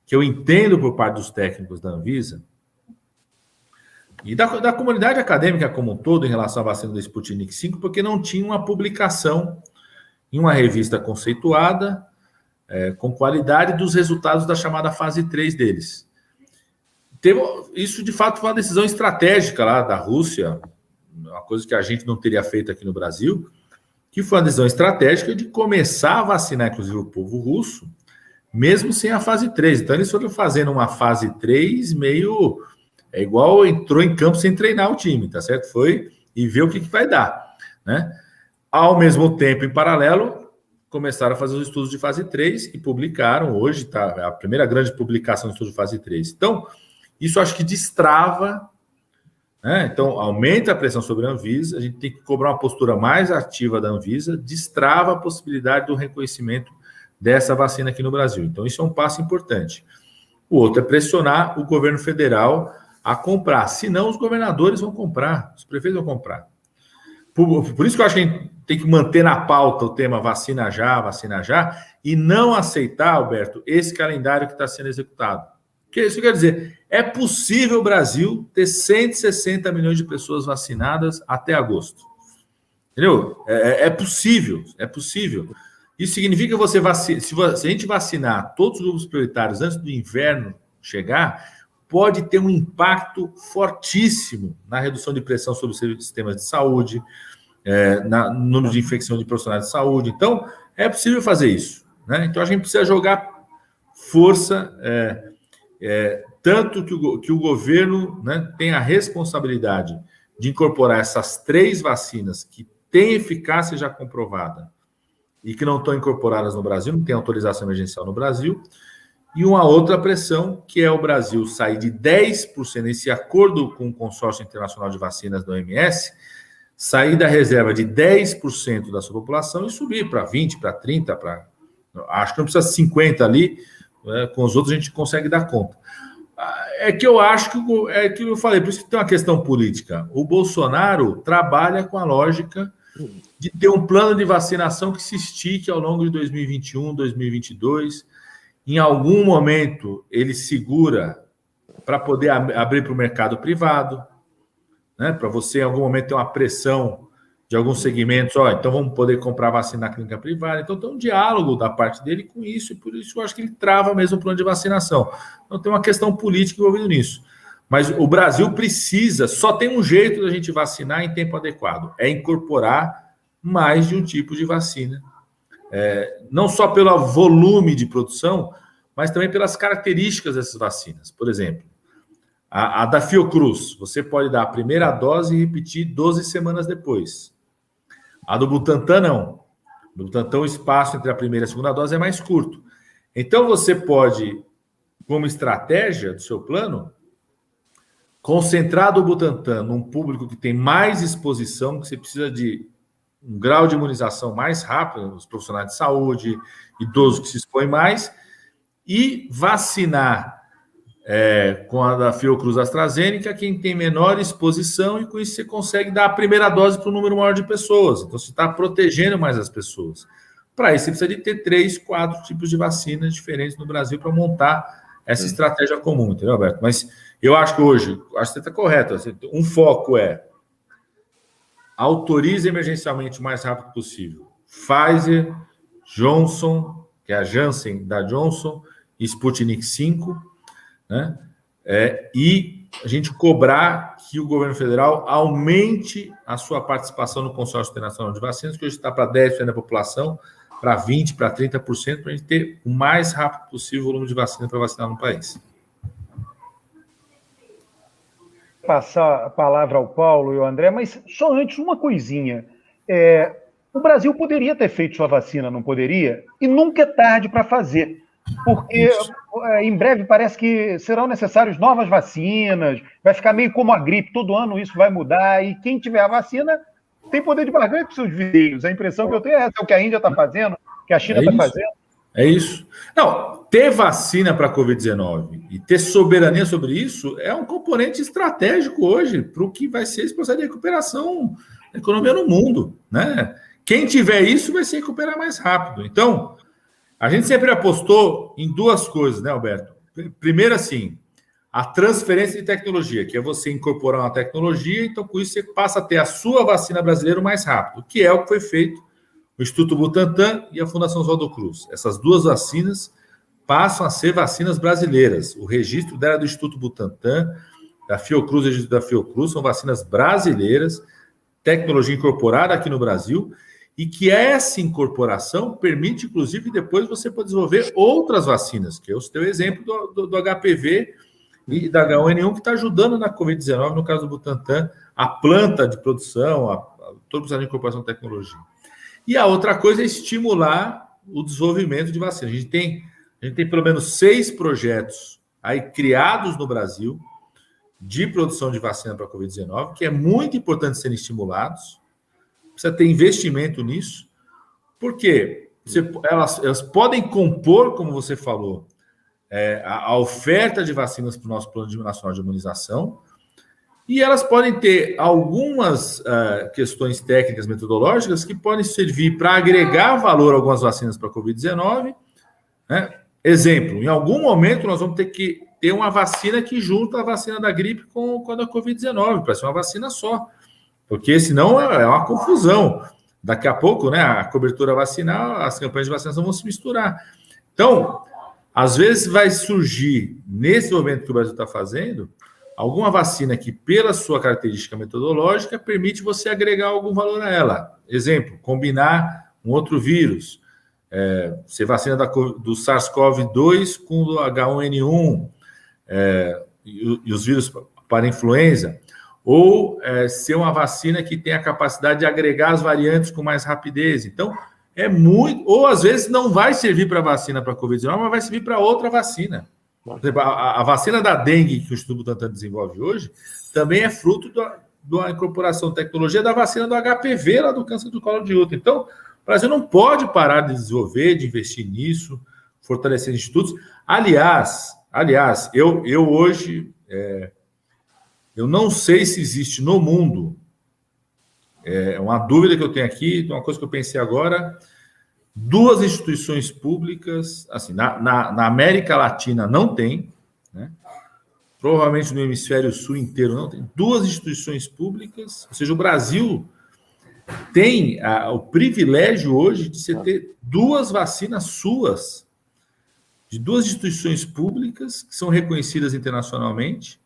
que eu entendo por parte dos técnicos da Anvisa, e da comunidade acadêmica como um todo em relação à vacina da Sputnik V, porque não tinha uma publicação em uma revista conceituada, com qualidade, dos resultados da chamada fase 3 deles. Isso, de fato, foi uma decisão estratégica lá da Rússia, uma coisa que a gente não teria feito aqui no Brasil, que foi uma decisão estratégica de começar a vacinar, inclusive, o povo russo, mesmo sem a fase 3. Então, eles foram fazendo uma fase 3 meio... É igual entrou em campo sem treinar o time, tá certo? Foi e ver o que vai dar, né? Ao mesmo tempo, em paralelo, começaram a fazer os estudos de fase 3 e publicaram. Hoje tá a primeira grande publicação de estudo de fase 3. Então, isso acho que destrava, né? Então, aumenta a pressão sobre a Anvisa, a gente tem que cobrar uma postura mais ativa da Anvisa, destrava a possibilidade do reconhecimento dessa vacina aqui no Brasil. Então, isso é um passo importante. O outro é pressionar o governo federal a comprar, senão os governadores vão comprar, os prefeitos vão comprar. Por isso que eu acho que a gente tem que manter na pauta o tema vacina já, e não aceitar, Alberto, esse calendário que está sendo executado. Porque isso quer dizer, é possível o Brasil ter 160 milhões de pessoas vacinadas até agosto. Entendeu? É possível, é possível. Isso significa que se a gente vacinar todos os grupos prioritários antes do inverno chegar, pode ter um impacto fortíssimo na redução de pressão sobre os sistemas de saúde, no número de infecção de profissionais de saúde. Então, é possível fazer isso, né? Então, a gente precisa jogar força, tanto que o governo, né, tem a responsabilidade de incorporar essas 3 vacinas que têm eficácia já comprovada e que não estão incorporadas no Brasil, não tem autorização emergencial no Brasil, e uma outra pressão, que é o Brasil sair de 10%, nesse acordo com o Consórcio Internacional de Vacinas da OMS, sair da reserva de 10% da sua população e subir para 20%, para 30%, acho que não precisa 50% ali, com os outros a gente consegue dar conta. É que eu acho que, é que eu falei, por isso que tem uma questão política. O Bolsonaro trabalha com a lógica de ter um plano de vacinação que se estique ao longo de 2021, 2022. Em algum momento, ele segura para poder abrir para o mercado privado, né? Para você, em algum momento, ter uma pressão de alguns segmentos. Então vamos poder comprar vacina na clínica privada. Então tem um diálogo da parte dele com isso, e por isso eu acho que ele trava mesmo o plano de vacinação. Então tem uma questão política envolvida nisso. Mas o Brasil precisa, só tem um jeito da gente vacinar em tempo adequado, é incorporar mais de um tipo de vacina. Não só pelo volume de produção, mas também pelas características dessas vacinas. Por exemplo, a da Fiocruz, você pode dar a primeira dose e repetir 12 semanas depois. A do Butantan, não. No Butantan, o espaço entre a primeira e a segunda dose é mais curto. Então, você pode, como estratégia do seu plano, concentrar do Butantan num público que tem mais exposição, que você precisa de um grau de imunização mais rápido, os profissionais de saúde, idosos que se expõem mais, e vacinar com a da Fiocruz AstraZeneca quem tem menor exposição, e com isso você consegue dar a primeira dose para um número maior de pessoas. Então, você está protegendo mais as pessoas. Para isso, você precisa de ter 3, 4 tipos de vacinas diferentes no Brasil para montar essa estratégia comum, entendeu, Alberto? Mas eu acho que hoje, acho que você está correto, um foco autorize emergencialmente o mais rápido possível Pfizer, Johnson, que é a Janssen da Johnson, e Sputnik V, né? E a gente cobrar que o governo federal aumente a sua participação no Consórcio Internacional de Vacinas, que hoje está para 10% da população, para 20%, para 30%, para a gente ter o mais rápido possível o volume de vacina para vacinar no país. Passar a palavra ao Paulo e ao André, mas só antes uma coisinha. O Brasil poderia ter feito sua vacina, não poderia? E nunca é tarde para fazer, porque em breve parece que serão necessárias novas vacinas, vai ficar meio como a gripe, todo ano isso vai mudar, e quem tiver a vacina tem poder de barganha com seus vizinhos. A impressão que eu tenho é essa, é o que a Índia está fazendo, que a China está fazendo. É isso. Não, ter vacina para a Covid-19 e ter soberania sobre isso é um componente estratégico hoje para o que vai ser esse processo de recuperação da economia no mundo, né? Quem tiver isso vai se recuperar mais rápido. Então, a gente sempre apostou em duas coisas, né, Alberto? Primeiro, assim, a transferência de tecnologia, que é você incorporar uma tecnologia, então com isso você passa a ter a sua vacina brasileira o mais rápido, que é o que foi feito no Instituto Butantan e a Fundação Oswaldo Cruz. Essas duas vacinas passam a ser vacinas brasileiras. O registro dela é do Instituto Butantan, da Fiocruz, o registro da Fiocruz, são vacinas brasileiras, tecnologia incorporada aqui no Brasil, e que essa incorporação permite, inclusive, depois você pode desenvolver outras vacinas, que eu citei o exemplo do HPV e da H1N1, que está ajudando na Covid-19, no caso do Butantan, a planta de produção, todo o processo de incorporação de tecnologia. E a outra coisa é estimular o desenvolvimento de vacinas. A gente tem pelo menos 6 projetos aí criados no Brasil de produção de vacina para a Covid-19, que é muito importante serem estimulados. Precisa ter investimento nisso, porque elas podem compor, como você falou, a oferta de vacinas para o nosso Plano Nacional de Imunização, e elas podem ter algumas questões técnicas, metodológicas, que podem servir para agregar valor a algumas vacinas para a Covid-19. Né? Exemplo, em algum momento nós vamos ter que ter uma vacina que junta a vacina da gripe com a da Covid-19, para ser uma vacina só, porque senão é uma confusão. Daqui a pouco, né, a cobertura vacinal, as campanhas de vacinação vão se misturar. Então, às vezes vai surgir, nesse momento que o Brasil está fazendo, alguma vacina que, pela sua característica metodológica, permite você agregar algum valor a ela. Exemplo, combinar um outro vírus. Ser vacina do SARS-CoV-2 com o H1N1 e os vírus para influenza. Ou ser uma vacina que tem a capacidade de agregar as variantes com mais rapidez. Então, ou às vezes não vai servir para vacina para a Covid-19, mas vai servir para outra vacina. Por exemplo, a vacina da dengue que o Instituto Butantan desenvolve hoje também é fruto da incorporação de tecnologia da vacina do HPV, lá do câncer do colo de útero. Então, o Brasil não pode parar de desenvolver, de investir nisso, fortalecer institutos. Aliás, eu hoje... eu não sei se existe no mundo, uma dúvida que eu tenho aqui, uma coisa que eu pensei agora, 2 instituições públicas, assim, na América Latina não tem, né? Provavelmente no hemisfério sul inteiro não tem, 2 instituições públicas, ou seja, o Brasil tem o privilégio hoje de você ter 2 vacinas suas, de 2 instituições públicas que são reconhecidas internacionalmente,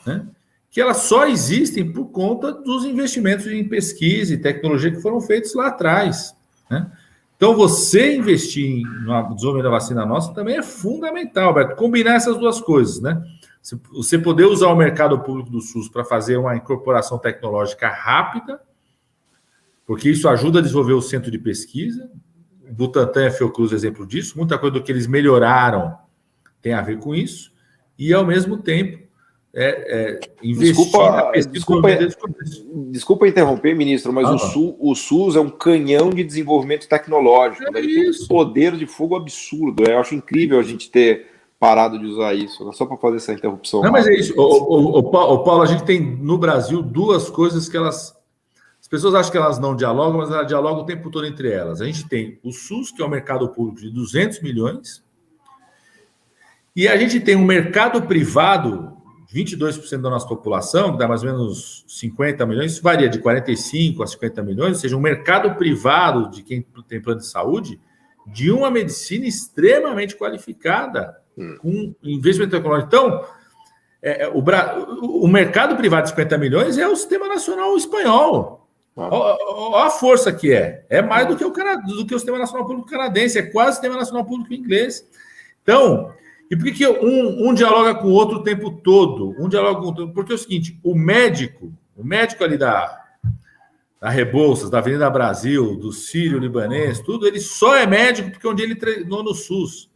né? Que elas só existem por conta dos investimentos em pesquisa e tecnologia que foram feitos lá atrás, né? Então, você investir no desenvolvimento da vacina nossa também é fundamental, Alberto, combinar essas 2 coisas, né? Você poder usar o mercado público do SUS para fazer uma incorporação tecnológica rápida, porque isso ajuda a desenvolver o centro de pesquisa. O Butantan e a Fiocruz é exemplo disso. Muita coisa do que eles melhoraram tem a ver com isso. E, ao mesmo tempo, investir na pesquisa. Desculpa interromper, ministro, mas o SUS é um canhão de desenvolvimento tecnológico. Ele tem um poder de fogo absurdo. Eu acho incrível a gente ter parado de usar isso. Só para fazer essa interrupção. Não, mas é isso. Paulo, a gente tem no Brasil 2 coisas que as pessoas acham que elas não dialogam, mas elas dialogam o tempo todo entre elas. A gente tem o SUS, que é um mercado público de 200 milhões, e a gente tem um mercado privado, 22% da nossa população, que dá mais ou menos 50 milhões, isso varia de 45 a 50 milhões, ou seja, um mercado privado de quem tem plano de saúde, de uma medicina extremamente qualificada, com investimento tecnológico. Então, o mercado privado de 50 milhões é o Sistema Nacional Espanhol. Olha a força que é. É mais do que o Sistema Nacional Público Canadense, é quase o Sistema Nacional Público Inglês. Então... E por que um dialoga com o outro o tempo todo? Porque é o seguinte, o médico ali da Rebouças, da Avenida Brasil, do Sírio-Libanês, tudo, ele só é médico porque um dia ele treinou no SUS.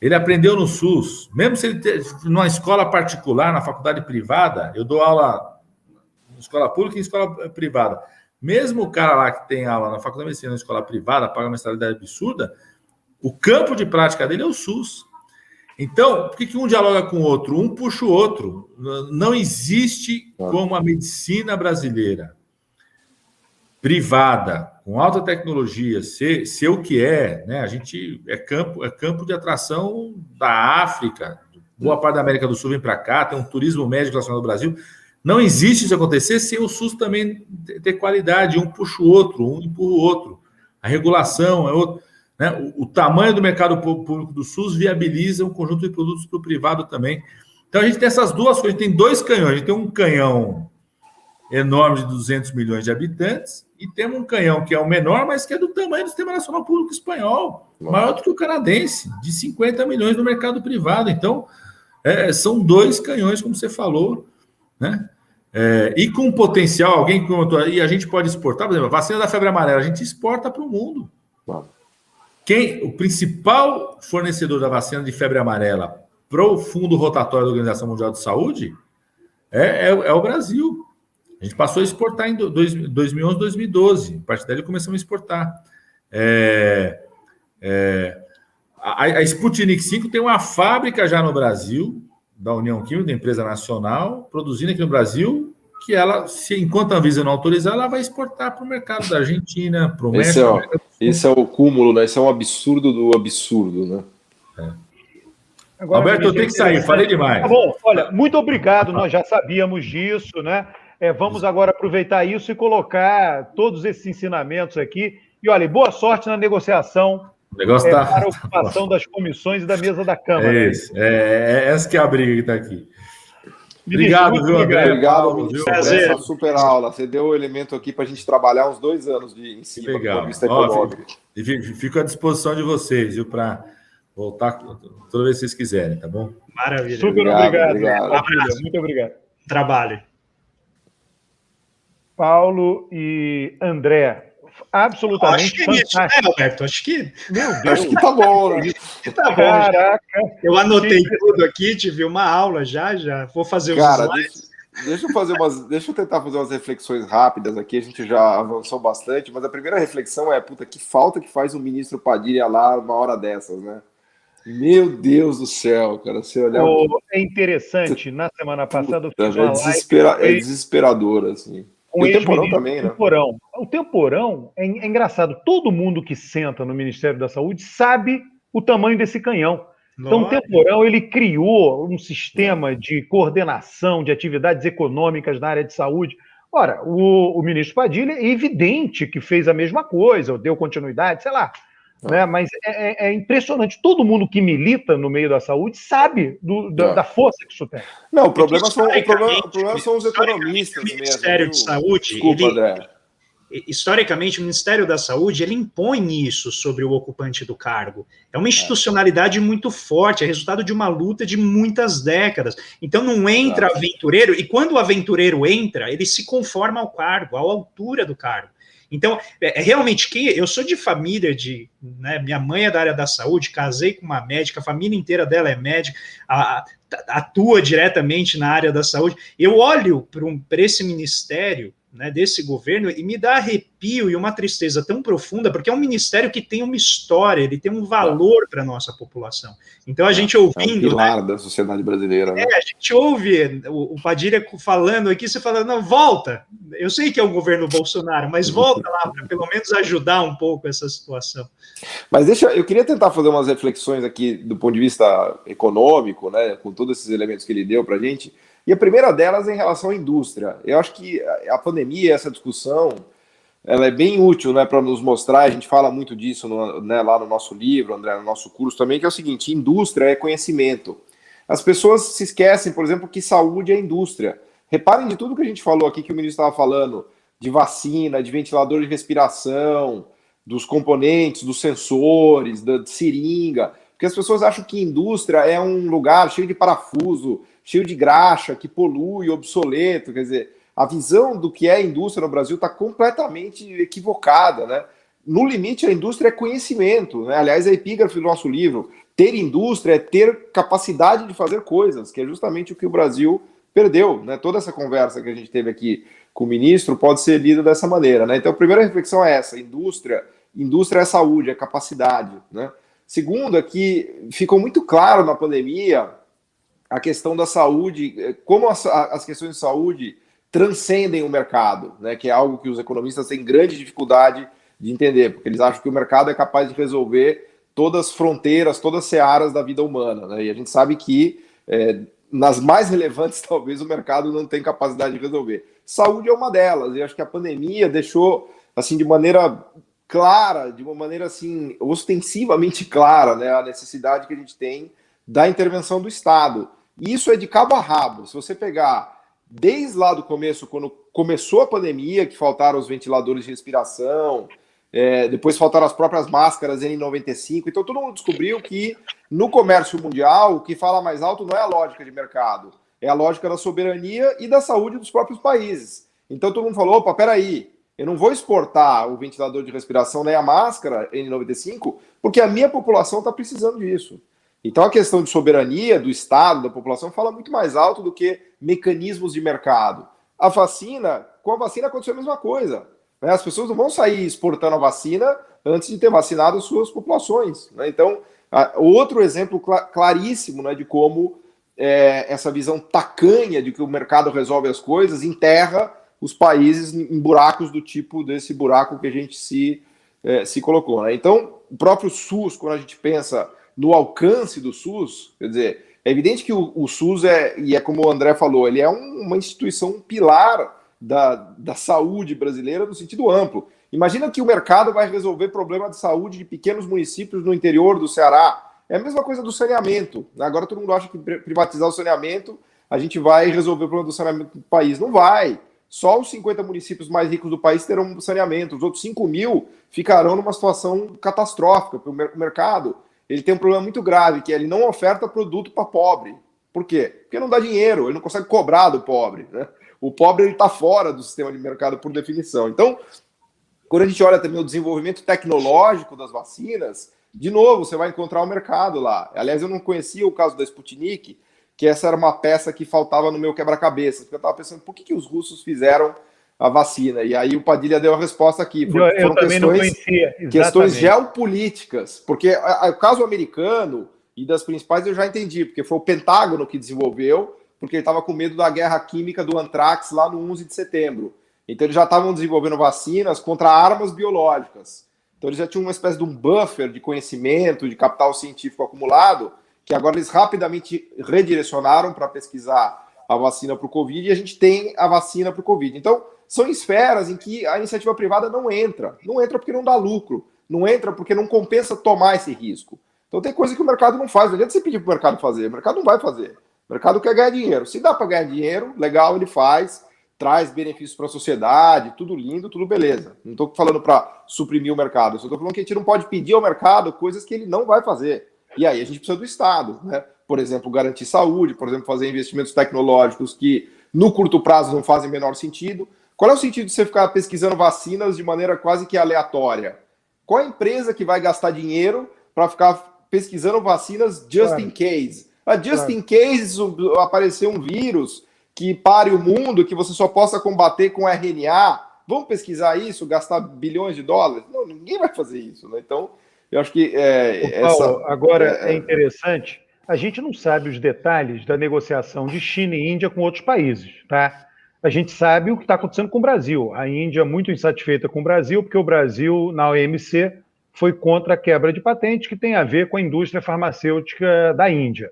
Ele aprendeu no SUS. Mesmo se ele numa escola particular, na faculdade privada, eu dou aula em escola pública e em escola privada. Mesmo o cara lá que tem aula na faculdade de medicina, na escola privada, paga uma mensalidade absurda, o campo de prática dele é o SUS. Então, por que um dialoga com o outro? Um puxa o outro. Não existe como a medicina brasileira privada, com alta tecnologia, ser o que é, né? A gente é campo de atração da África, boa parte da América do Sul vem para cá, tem um turismo médico relacionado ao Brasil. Não existe isso acontecer sem o SUS também ter qualidade, um puxa o outro, um empurra o outro. A regulação é outro. Né? O tamanho do mercado público do SUS viabiliza um conjunto de produtos para o privado também. Então a gente tem essas duas coisas, a gente tem dois canhões, a gente tem um canhão enorme de 200 milhões de habitantes e temos um canhão que é o menor, mas que é do tamanho do Sistema Nacional Público Espanhol, maior do que o canadense, de 50 milhões no mercado privado. Então, são dois canhões, como você falou, né? E com potencial, alguém comentou, e a gente pode exportar, por exemplo, a vacina da febre amarela, a gente exporta para o mundo. O principal fornecedor da vacina de febre amarela para o fundo rotatório da Organização Mundial de Saúde é o Brasil. A gente passou a exportar em 2011, 2012. A partir daí começamos a exportar. A Sputnik V tem uma fábrica já no Brasil, da União Química, da empresa nacional, produzindo aqui no Brasil, que ela, enquanto a Anvisa não autorizar, ela vai exportar para o mercado da Argentina, para o México. Esse é o cúmulo, né? Esse é um absurdo do absurdo, né? Agora, Alberto, eu tenho que sair, falei demais. Tá bom, olha, muito obrigado, nós já sabíamos disso, né? Vamos agora aproveitar isso e colocar todos esses ensinamentos aqui. E olha, boa sorte na negociação para a ocupação das comissões e da mesa da Câmara. É isso, essa que é a briga que está aqui. Obrigado, viu, André? Obrigado, ministro. Essa super aula. Você deu o elemento aqui para a gente trabalhar uns 2 anos de ensino do ponto de vista econômico. Fico à disposição de vocês, viu, para voltar toda vez que vocês quiserem, tá bom? Maravilha. Super obrigado. Muito obrigado. Trabalho. Paulo e André, absolutamente acho que é isso, né, Alberto? Acho que... Meu Deus. Acho que tá bom, né? Tá bom. Caraca. Eu anotei tudo aqui, tive uma aula já vou fazer os slides. Deixa eu tentar fazer umas reflexões rápidas aqui, a gente já avançou bastante, mas a primeira reflexão é, que falta que faz o ministro Padilha lá uma hora dessas, né? Meu Deus do céu, cara, você olhar... É interessante, na semana passada eu fiz uma live... É desesperador, assim. E o temporão também, né? O temporão é engraçado. Todo mundo que senta no Ministério da Saúde sabe o tamanho desse canhão. Então, o temporão, ele criou um sistema de coordenação de atividades econômicas na área de saúde. Ora, o ministro Padilha é evidente que fez a mesma coisa, ou deu continuidade, sei lá. Né? Mas é impressionante. Todo mundo que milita no meio da saúde sabe da força que isso tem. Não, o problema são os economistas mesmo. O Ministério de Saúde... Desculpa, André. Historicamente, o Ministério da Saúde, ele impõe isso sobre o ocupante do cargo. É uma institucionalidade muito forte, é resultado de uma luta de muitas décadas. Então, não entra aventureiro, e quando o aventureiro entra, ele se conforma ao cargo, à altura do cargo. Então, realmente, eu sou de família né, minha mãe é da área da saúde, casei com uma médica, a família inteira dela é médica, atua diretamente na área da saúde. Eu olho para esse ministério, né, desse governo, e me dá arrepio e uma tristeza tão profunda, porque é um ministério que tem uma história, ele tem um valor para a nossa população. Então, a gente ouvindo... É um pilar da sociedade brasileira. Né? A gente ouve o Padilha falando aqui, você fala, não, volta, eu sei que é o governo Bolsonaro, mas volta lá para pelo menos ajudar um pouco essa situação. Mas eu queria tentar fazer umas reflexões aqui do ponto de vista econômico, né, com todos esses elementos que ele deu para a gente. E a primeira delas é em relação à indústria. Eu acho que a pandemia, essa discussão, ela é bem útil, né, para nos mostrar, a gente fala muito disso lá no nosso livro, André, no nosso curso também, que é o seguinte, indústria é conhecimento. As pessoas se esquecem, por exemplo, que saúde é indústria. Reparem de tudo que a gente falou aqui, que o ministro estava falando, de vacina, de ventilador de respiração, dos componentes, dos sensores, da seringa, porque as pessoas acham que indústria é um lugar cheio de parafuso, cheio de graxa, que polui, obsoleto, quer dizer, a visão do que é indústria no Brasil está completamente equivocada, né? No limite, a indústria é conhecimento, né? Aliás, a epígrafe do nosso livro, ter indústria é ter capacidade de fazer coisas, que é justamente o que o Brasil perdeu, né? Toda essa conversa que a gente teve aqui com o ministro pode ser lida dessa maneira, né? Então, a primeira reflexão é essa, indústria é saúde, é capacidade, né? Segundo, é que ficou muito claro na pandemia a questão da saúde, como as questões de saúde transcendem o mercado, né, que é algo que os economistas têm grande dificuldade de entender, porque eles acham que o mercado é capaz de resolver todas as fronteiras, todas as searas da vida humana, né, e a gente sabe que nas mais relevantes, talvez, o mercado não tem capacidade de resolver. Saúde é uma delas, e acho que a pandemia deixou, assim, de maneira clara, de uma maneira, assim, ostensivamente clara, né, a necessidade que a gente tem da intervenção do Estado. E isso é de cabo a rabo. Se você pegar desde lá do começo, quando começou a pandemia, que faltaram os ventiladores de respiração, depois faltaram as próprias máscaras N95, então todo mundo descobriu que no comércio mundial o que fala mais alto não é a lógica de mercado, é a lógica da soberania e da saúde dos próprios países. Então todo mundo falou, opa, peraí, eu não vou exportar o ventilador de respiração nem a máscara N95, porque a minha população está precisando disso. Então a questão de soberania do Estado, da população, fala muito mais alto do que mecanismos de mercado. Com a vacina aconteceu a mesma coisa. Né? As pessoas não vão sair exportando a vacina antes de ter vacinado as suas populações. Né? Então, outro exemplo claríssimo, né, de como essa visão tacanha de que o mercado resolve as coisas enterra os países em buracos do tipo desse buraco que a gente se colocou. Né? Então, o próprio SUS, quando a gente pensa no alcance do SUS, quer dizer, é evidente que o SUS é como o André falou, ele é uma instituição pilar da saúde brasileira no sentido amplo. Imagina que o mercado vai resolver problema de saúde de pequenos municípios no interior do Ceará. É a mesma coisa do saneamento. Agora todo mundo acha que privatizar o saneamento, a gente vai resolver o problema do saneamento do país. Não vai. Só os 50 municípios mais ricos do país terão saneamento. Os outros 5 mil ficarão numa situação catastrófica, porque o mercado ele tem um problema muito grave, que ele não oferta produto para pobre. Por quê? Porque não dá dinheiro, ele não consegue cobrar do pobre. Né? O pobre está fora do sistema de mercado por definição. Então, quando a gente olha também o desenvolvimento tecnológico das vacinas, de novo, você vai encontrar o mercado lá. Aliás, eu não conhecia o caso da Sputnik, que essa era uma peça que faltava no meu quebra-cabeça. Porque eu estava pensando, por que os russos fizeram a vacina? E aí o Padilha deu a resposta aqui. Eu também não conhecia. Questões geopolíticas. Porque o caso americano e das principais eu já entendi, porque foi o Pentágono que desenvolveu, porque ele estava com medo da guerra química do antrax lá no 11 de setembro. Então eles já estavam desenvolvendo vacinas contra armas biológicas. Então eles já tinham uma espécie de um buffer de conhecimento, de capital científico acumulado, que agora eles rapidamente redirecionaram para pesquisar a vacina para o Covid, e a gente tem a vacina para o Covid. Então, são esferas em que a iniciativa privada não entra. Não entra porque não dá lucro. Não entra porque não compensa tomar esse risco. Então tem coisa que o mercado não faz. Não adianta você pedir para o mercado fazer. O mercado não vai fazer. O mercado quer ganhar dinheiro. Se dá para ganhar dinheiro, legal, ele faz, traz benefícios para a sociedade, tudo lindo, tudo beleza. Não estou falando para suprimir o mercado. Eu só estou falando que a gente não pode pedir ao mercado coisas que ele não vai fazer. E aí a gente precisa do Estado, né? Por exemplo, garantir saúde, por exemplo, fazer investimentos tecnológicos que no curto prazo não fazem menor sentido. Qual é o sentido de você ficar pesquisando vacinas de maneira quase que aleatória? Qual a empresa que vai gastar dinheiro para ficar pesquisando vacinas just in case? Just in case aparecer um vírus que pare o mundo, que você só possa combater com RNA. Vamos pesquisar isso, gastar bilhões de dólares? Não, ninguém vai fazer isso, né? Então, eu acho que Paulo, agora é interessante, a gente não sabe os detalhes da negociação de China e Índia com outros países, tá? A gente sabe o que está acontecendo com o Brasil. A Índia é muito insatisfeita com o Brasil, porque o Brasil, na OMC, foi contra a quebra de patente, que tem a ver com a indústria farmacêutica da Índia.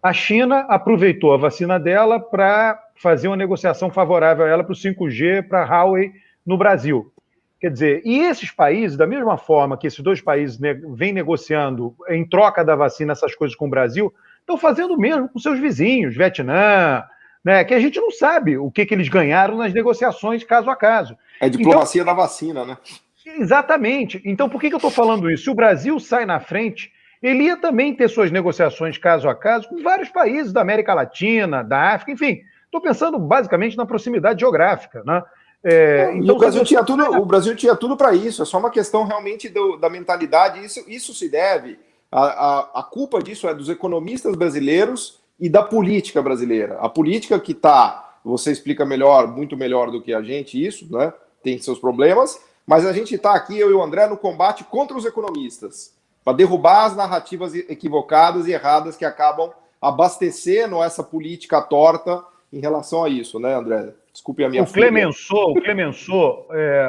A China aproveitou a vacina dela para fazer uma negociação favorável a ela para o 5G, para a Huawei no Brasil. Quer dizer, e esses países, da mesma forma que esses dois países vêm negociando em troca da vacina essas coisas com o Brasil, estão fazendo o mesmo com seus vizinhos, Vietnã, né, que a gente não sabe o que eles ganharam nas negociações caso a caso. É diplomacia da vacina, né? Exatamente. Então, por que eu estou falando isso? Se o Brasil sai na frente, ele ia também ter suas negociações caso a caso com vários países da América Latina, da África, enfim. Estou pensando basicamente na proximidade geográfica, né? Então, o Brasil tinha tudo para isso, é só uma questão realmente da mentalidade. Isso se deve, a culpa disso é dos economistas brasileiros e da política brasileira. A política que está, você explica melhor, muito melhor do que a gente, isso, né? Tem seus problemas, mas a gente está aqui, eu e o André, no combate contra os economistas, para derrubar as narrativas equivocadas e erradas que acabam abastecendo essa política torta em relação a isso, né, André? Desculpe a minha O Clemenceau,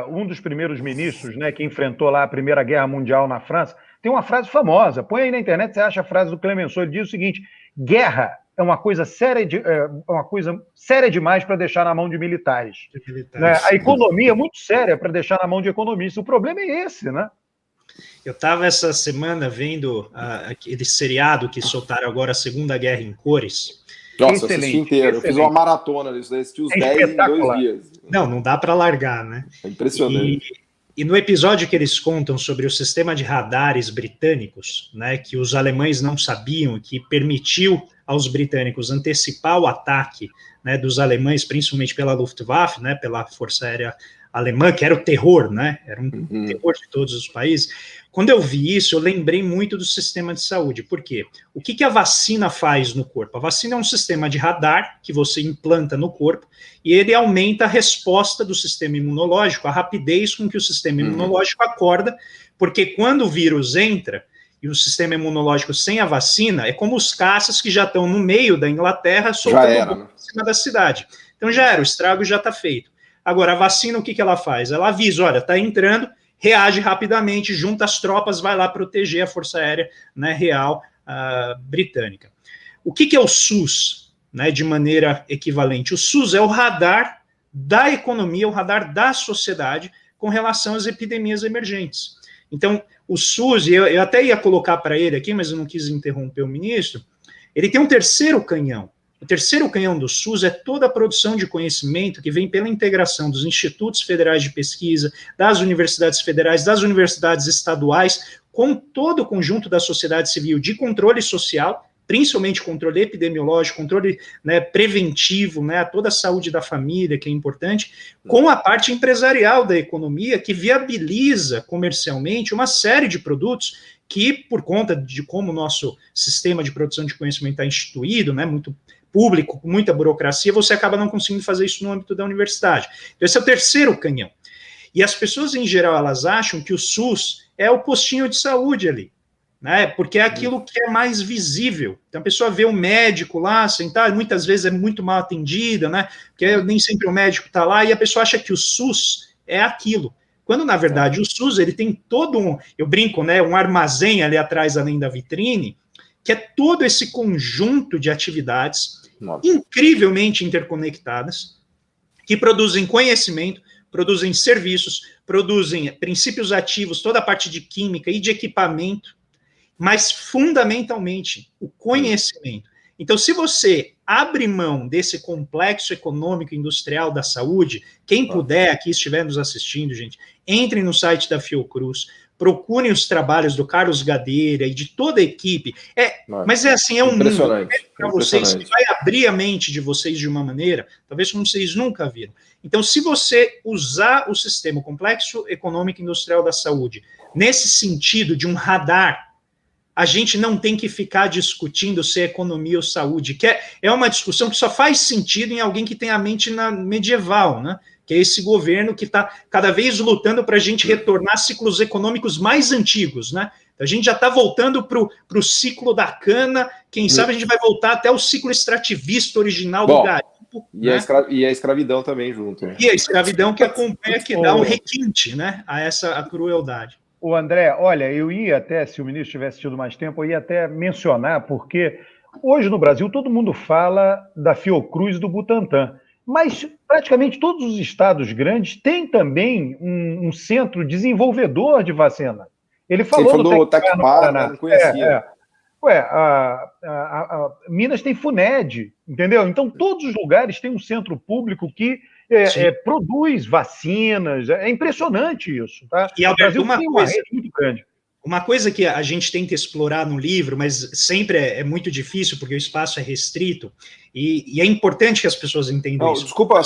um dos primeiros ministros, né, que enfrentou lá a Primeira Guerra Mundial na França, tem uma frase famosa. Põe aí na internet, você acha a frase do Clemenceau. Ele diz o seguinte: guerra é uma coisa séria, séria demais para deixar na mão de militares. Né? A economia é muito séria para deixar na mão de economistas. O problema é esse, né? Eu estava essa semana vendo aquele seriado que soltaram agora, a Segunda Guerra em Cores. Nossa, eu assisti inteiro. Eu fiz uma maratona disso, assisti os 10 em 2 dias. Não dá para largar, né? É impressionante. E no episódio que eles contam sobre o sistema de radares britânicos, né, que os alemães não sabiam, que permitiu aos britânicos antecipar o ataque, né, dos alemães, principalmente pela Luftwaffe, né, pela Força Aérea Alemã, que era o terror, né, era um terror de todos os países. Quando eu vi isso, eu lembrei muito do sistema de saúde. Por quê? O que a vacina faz no corpo? A vacina é um sistema de radar que você implanta no corpo e ele aumenta a resposta do sistema imunológico, a rapidez com que o sistema imunológico acorda, porque quando o vírus entra e o sistema imunológico sem a vacina, é como os caças que já estão no meio da Inglaterra soltando bomba em cima da cidade. Então já era, o estrago já está feito. Agora, a vacina, o que ela faz? Ela avisa, olha, está entrando, reage rapidamente, junta as tropas, vai lá proteger a Força Aérea, né, Real britânica. O que é o SUS, né, de maneira equivalente? O SUS é o radar da economia, o radar da sociedade com relação às epidemias emergentes. Então, o SUS, eu até ia colocar para ele aqui, mas eu não quis interromper o ministro, ele tem um terceiro canhão. O terceiro canhão do SUS é toda a produção de conhecimento que vem pela integração dos institutos federais de pesquisa, das universidades federais, das universidades estaduais, com todo o conjunto da sociedade civil de controle social, principalmente controle epidemiológico, controle, né, preventivo, né, toda a saúde da família, que é importante, com a parte empresarial da economia, que viabiliza comercialmente uma série de produtos que, por conta de como o nosso sistema de produção de conhecimento está instituído, né, muito público, com muita burocracia, você acaba não conseguindo fazer isso no âmbito da universidade. Então, esse é o terceiro canhão. E as pessoas, em geral, elas acham que o SUS é o postinho de saúde ali, né? Porque é aquilo que é mais visível. Então, a pessoa vê o médico lá sentado, muitas vezes é muito mal atendida, né? Porque nem sempre o médico está lá, e a pessoa acha que o SUS é aquilo. Quando, na verdade, o SUS, ele tem todo eu brinco, né, um armazém ali atrás, além da vitrine, que é todo esse conjunto de atividades incrivelmente interconectadas, que produzem conhecimento, produzem serviços, produzem princípios ativos, toda a parte de química e de equipamento, mas fundamentalmente o conhecimento. Então, se você abre mão desse complexo econômico industrial da saúde, quem puder, aqui estiver nos assistindo, gente, entre no site da Fiocruz, procurem os trabalhos do Carlos Gadeira e de toda a equipe. Mas é assim, é um mundo para vocês que vai abrir a mente de vocês de uma maneira, talvez como vocês nunca viram. Então, se você usar o sistema complexo econômico industrial da saúde nesse sentido de um radar, a gente não tem que ficar discutindo se é economia ou saúde, que é uma discussão que só faz sentido em alguém que tem a mente medieval, né? Que é esse governo que está cada vez lutando para a gente retornar a ciclos econômicos mais antigos, né? A gente já está voltando para o ciclo da cana, quem sabe a gente vai voltar até o ciclo extrativista original do garimpo. E, né? E a escravidão também junto. Né? E a escravidão que acompanha, que dá um requinte, né, a crueldade. O André, olha, eu ia até, se o ministro tivesse tido mais tempo, eu ia até mencionar, porque hoje no Brasil todo mundo fala da Fiocruz e do Butantan, mas praticamente todos os estados grandes têm também um centro desenvolvedor de vacina. Ele falou do Tecpar, né? Não conhecia. Minas tem FUNED, entendeu? Então todos os lugares têm um centro público que produz vacinas. É impressionante isso, tá? E, Alberto, uma coisa muito grande. Uma coisa que a gente tenta explorar no livro, mas sempre é muito difícil, porque o espaço é restrito, e é importante que as pessoas entendam isso. Desculpa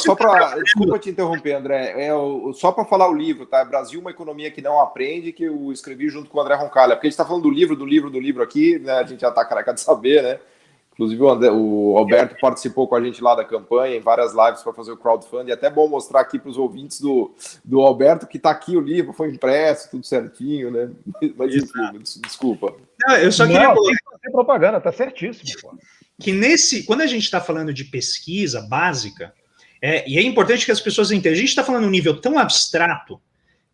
te interromper, André. Só para falar o livro, tá? Brasil, uma economia que não aprende, que eu escrevi junto com o André Roncalha, porque a gente está falando do livro aqui, né? A gente já está careca de saber, né? Inclusive, o Alberto participou com a gente lá da campanha, em várias lives para fazer o crowdfunding. É até bom mostrar aqui para os ouvintes do Alberto que está aqui o livro, foi impresso, tudo certinho, né? Mas enfim, desculpa. Não, eu só queria colocar... Tem propaganda, está certíssimo. Que quando a gente está falando de pesquisa básica, e é importante que as pessoas entendam, a gente está falando um nível tão abstrato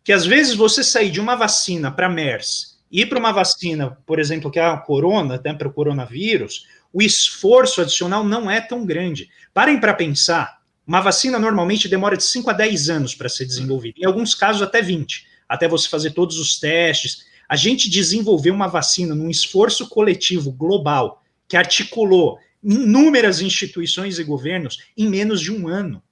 que às vezes você sair de uma vacina para MERS e ir para uma vacina, por exemplo, que é a corona, né, para o coronavírus, o esforço adicional não é tão grande. Parem para pensar, uma vacina normalmente demora de 5 a 10 anos para ser desenvolvida, em alguns casos até 20, até você fazer todos os testes. A gente desenvolveu uma vacina num esforço coletivo global, que articulou inúmeras instituições e governos em menos de um ano.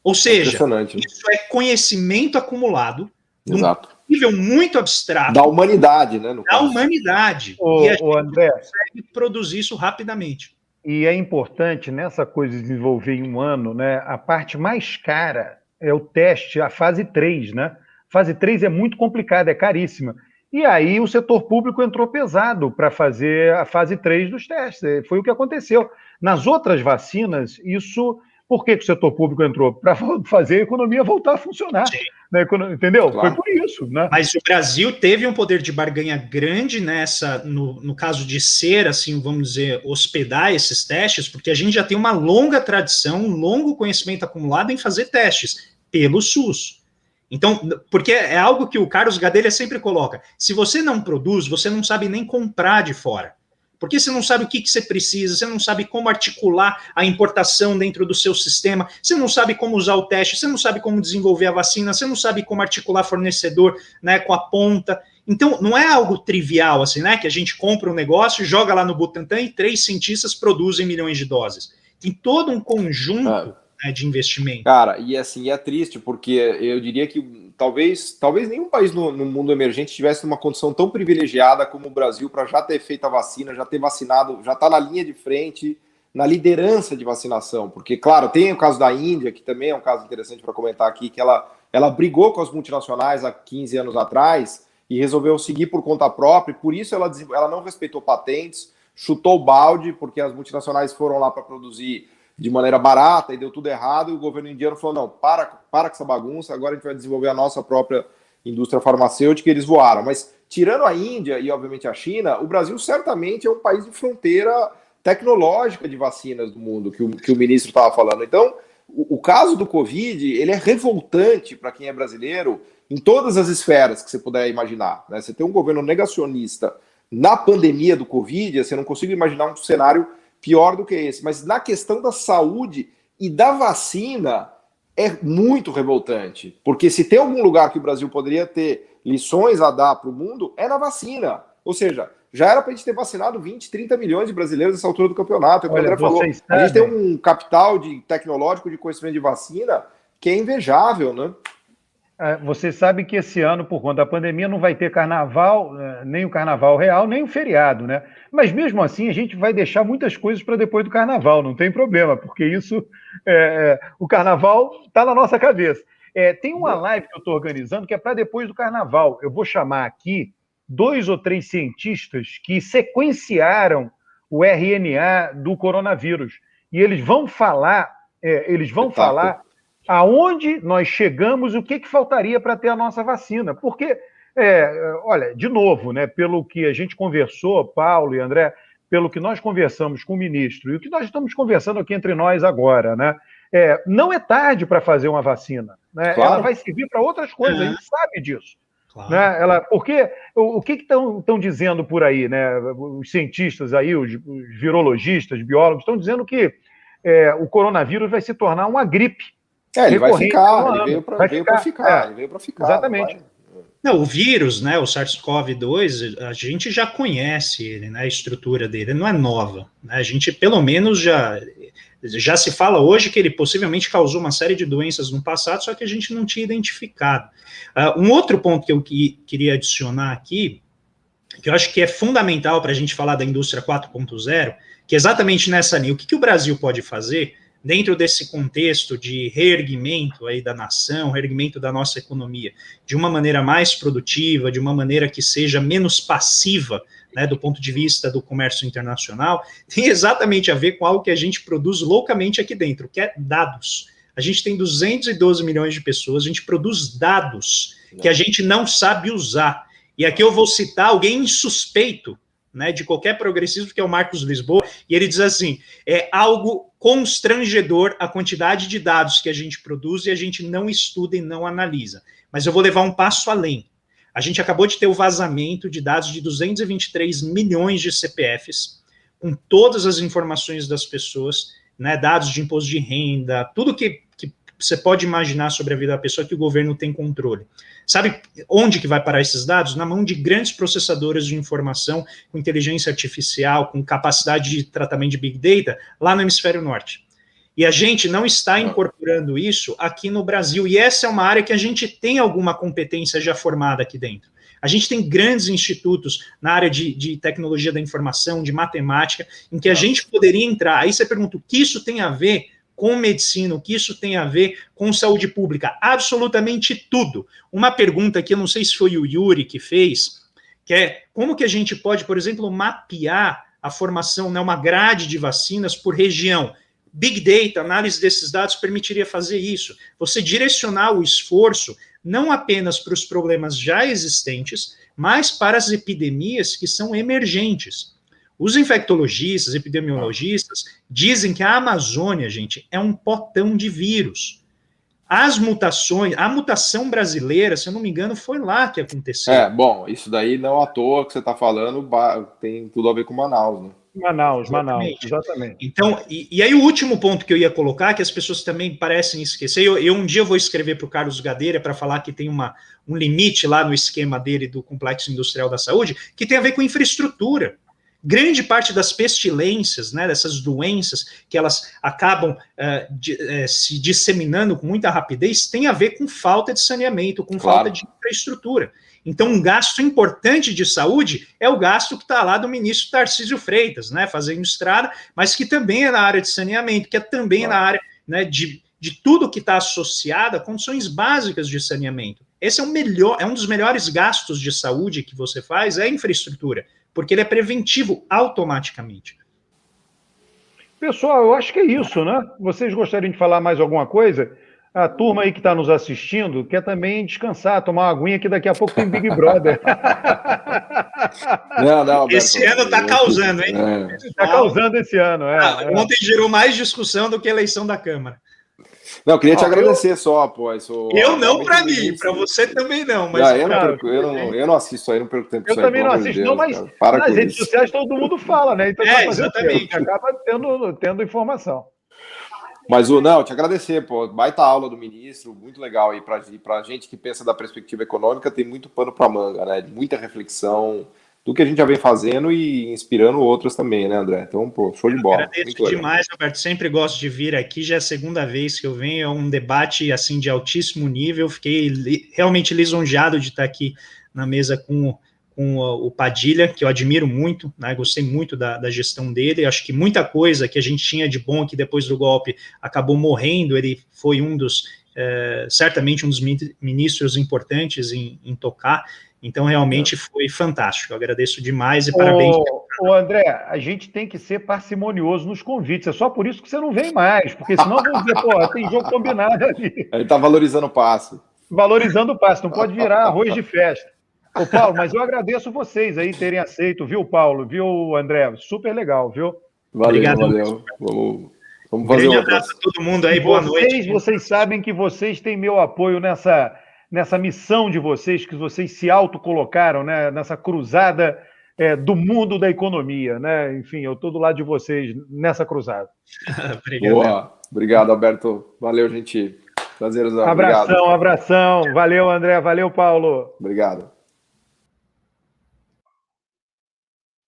Ou seja, isso é conhecimento acumulado, exato, num nível muito abstrato. Da humanidade, né? Da humanidade. E a gente André, consegue produzir isso rapidamente. E é importante nessa coisa de desenvolver em um ano, né? A parte mais cara é o teste, a fase 3, né? Fase 3 é muito complicada, é caríssima. E aí o setor público entrou pesado para fazer a fase 3 dos testes. Foi o que aconteceu. Nas outras vacinas, isso... Por que o setor público entrou? Para fazer a economia voltar a funcionar. Né? Entendeu? Claro. Foi por isso. Né? Mas o Brasil teve um poder de barganha grande nessa, no caso de ser, assim, vamos dizer, hospedar esses testes, porque a gente já tem uma longa tradição, um longo conhecimento acumulado em fazer testes pelo SUS. Então, porque é algo que o Carlos Gadelha sempre coloca, se você não produz, você não sabe nem comprar de fora. Porque você não sabe o que você precisa, você não sabe como articular a importação dentro do seu sistema, você não sabe como usar o teste, você não sabe como desenvolver a vacina, você não sabe como articular fornecedor, né, com a ponta. Então, não é algo trivial, assim, né, que a gente compra um negócio, joga lá no Butantan e 3 cientistas produzem milhões de doses. Tem todo um conjunto né, de investimento. Cara, e assim, é triste, porque eu diria que talvez nenhum país no mundo emergente tivesse uma condição tão privilegiada como o Brasil para já ter feito a vacina, já ter vacinado, já tá na linha de frente, na liderança de vacinação. Porque, claro, tem o caso da Índia, que também é um caso interessante para comentar aqui, que ela brigou com as multinacionais há 15 anos atrás e resolveu seguir por conta própria, e por isso ela não respeitou patentes, chutou o balde, porque as multinacionais foram lá para produzir de maneira barata e deu tudo errado, e o governo indiano falou, não, para com essa bagunça, agora a gente vai desenvolver a nossa própria indústria farmacêutica, e eles voaram. Mas, tirando a Índia e, obviamente, a China, o Brasil certamente é um país de fronteira tecnológica de vacinas do mundo, que o ministro estava falando. Então, o caso do Covid, ele é revoltante para quem é brasileiro em todas as esferas que você puder imaginar. Né? Você tem um governo negacionista na pandemia do Covid, você não consigo imaginar um cenário pior do que esse, mas na questão da saúde e da vacina é muito revoltante, porque se tem algum lugar que o Brasil poderia ter lições a dar para o mundo, é na vacina. Ou seja, já era para a gente ter vacinado 20, 30 milhões de brasileiros nessa altura do campeonato. É o que o André falou. A gente tem um capital tecnológico de conhecimento de vacina que é invejável, né? Você sabe que esse ano, por conta da pandemia, não vai ter carnaval, nem o carnaval real, nem o feriado, né? Mas mesmo assim, a gente vai deixar muitas coisas para depois do carnaval, não tem problema, porque isso, o carnaval está na nossa cabeça. Tem uma live que eu estou organizando que é para depois do carnaval. Eu vou chamar aqui 2 ou 3 cientistas que sequenciaram o RNA do coronavírus. E eles vão falar, aonde nós chegamos, o que faltaria para ter a nossa vacina. Porque, olha, de novo, né, pelo que a gente conversou, Paulo e André, pelo que nós conversamos com o ministro e o que nós estamos conversando aqui entre nós agora, né, não é tarde para fazer uma vacina. Né? Claro. Ela vai servir para outras coisas, a gente sabe disso. Claro. Né? Porque o que estão dizendo por aí, né? Os cientistas aí, os virologistas, biólogos, estão dizendo que o coronavírus vai se tornar uma gripe. Ele vai ficar, ele veio para ficar. Exatamente. Não, o vírus, né, o SARS-CoV-2, a gente já conhece ele, né, a estrutura dele, não é nova. Né, a gente, pelo menos, já se fala hoje que ele possivelmente causou uma série de doenças no passado, só que a gente não tinha identificado. Um outro ponto que eu queria adicionar aqui, que eu acho que é fundamental para a gente falar da indústria 4.0, que é exatamente nessa linha, o que o Brasil pode fazer dentro desse contexto de reerguimento aí da nação, reerguimento da nossa economia, de uma maneira mais produtiva, de uma maneira que seja menos passiva, né, do ponto de vista do comércio internacional, tem exatamente a ver com algo que a gente produz loucamente aqui dentro, que é dados. A gente tem 212 milhões de pessoas, a gente produz dados que a gente não sabe usar. E aqui eu vou citar alguém insuspeito, né, de qualquer progressismo, que é o Marcos Lisboa, e ele diz assim, é algo constrangedor a quantidade de dados que a gente produz e a gente não estuda e não analisa. Mas eu vou levar um passo além. A gente acabou de ter o vazamento de dados de 223 milhões de CPFs, com todas as informações das pessoas, né, dados de imposto de renda, tudo que você pode imaginar sobre a vida da pessoa que o governo tem controle. Sabe onde que vai parar esses dados? Na mão de grandes processadoras de informação, com inteligência artificial, com capacidade de tratamento de Big Data, lá no hemisfério norte. E a gente não está incorporando isso aqui no Brasil, e essa é uma área que a gente tem alguma competência já formada aqui dentro. A gente tem grandes institutos na área de tecnologia da informação, de matemática, em que a gente poderia entrar. Aí você pergunta, o que isso tem a ver com medicina, o que isso tem a ver com saúde pública? Absolutamente tudo. Uma pergunta que eu não sei se foi o Yuri que fez, que é como que a gente pode, por exemplo, mapear a formação, né, uma grade de vacinas por região. Big Data, análise desses dados, permitiria fazer isso. Você direcionar o esforço não apenas para os problemas já existentes, mas para as epidemias que são emergentes. Os infectologistas, epidemiologistas, dizem que a Amazônia, gente, é um potão de vírus. As mutações, a mutação brasileira, se eu não me engano, foi lá que aconteceu. Bom, isso daí não à toa que você está falando, tem tudo a ver com Manaus, né? Manaus, exatamente. Então, e aí o último ponto que eu ia colocar, que as pessoas também parecem esquecer, eu um dia vou escrever para o Carlos Gadeira para falar que tem um limite lá no esquema dele do Complexo Industrial da Saúde, que tem a ver com infraestrutura. Grande parte das pestilências, né, dessas doenças, que elas acabam se disseminando com muita rapidez, tem a ver com falta de saneamento, com falta de infraestrutura. Então, um gasto importante de saúde é o gasto que está lá do ministro Tarcísio Freitas, né, fazendo estrada, mas que também é na área de saneamento, que é também na área, né, de tudo que está associado a condições básicas de saneamento. Esse é um dos melhores gastos de saúde que você faz, é a infraestrutura, porque ele é preventivo automaticamente. Pessoal, eu acho que é isso, né? Vocês gostariam de falar mais alguma coisa? A turma aí que está nos assistindo quer também descansar, tomar uma aguinha, que daqui a pouco tem Big Brother. Não, Alberto, esse ano está causando, hein? Está causando esse ano. Ontem gerou mais discussão do que a eleição da Câmara. Não, eu queria te agradecer só, pô. Eu não, para mim, para você também não. Mas eu não assisto aí, não perco tempo. Eu também não assisto, não, mas nas redes sociais todo mundo fala, né? Então, exatamente. Acaba tendo informação. Mas não, te agradecer, pô, baita aula do ministro, muito legal aí pra gente que pensa da perspectiva econômica, tem muito pano pra manga, né? Muita reflexão do que a gente já vem fazendo e inspirando outros também, né, André? Então, pô, show de bola. Agradeço demais, Roberto, sempre gosto de vir aqui, já é a segunda vez que eu venho, é um debate, assim, de altíssimo nível, fiquei realmente lisonjeado de estar aqui na mesa com o Padilha, que eu admiro muito, né, gostei muito da gestão dele, acho que muita coisa que a gente tinha de bom que depois do golpe acabou morrendo, ele foi certamente um dos ministros importantes em tocar, então realmente foi fantástico, eu agradeço demais e parabéns. André, a gente tem que ser parcimonioso nos convites, é só por isso que você não vem mais, porque senão vão dizer, pô, tem jogo combinado ali. Ele tá valorizando o passe. Valorizando o passe, não pode virar arroz de festa. Ô, Paulo, mas eu agradeço vocês aí terem aceito, viu, Paulo? Viu, André? Super legal, viu? Valeu. Vamos fazer um abraço a todo mundo aí, boa noite. Vocês sabem que vocês têm meu apoio nessa missão de vocês, que vocês se autocolocaram, né? Nessa cruzada do mundo da economia, né? Enfim, eu estou do lado de vocês nessa cruzada. Obrigado. Boa. Obrigado, Alberto. Valeu, gente. Prazerzão. Abração. Valeu, André. Valeu, Paulo. Obrigado.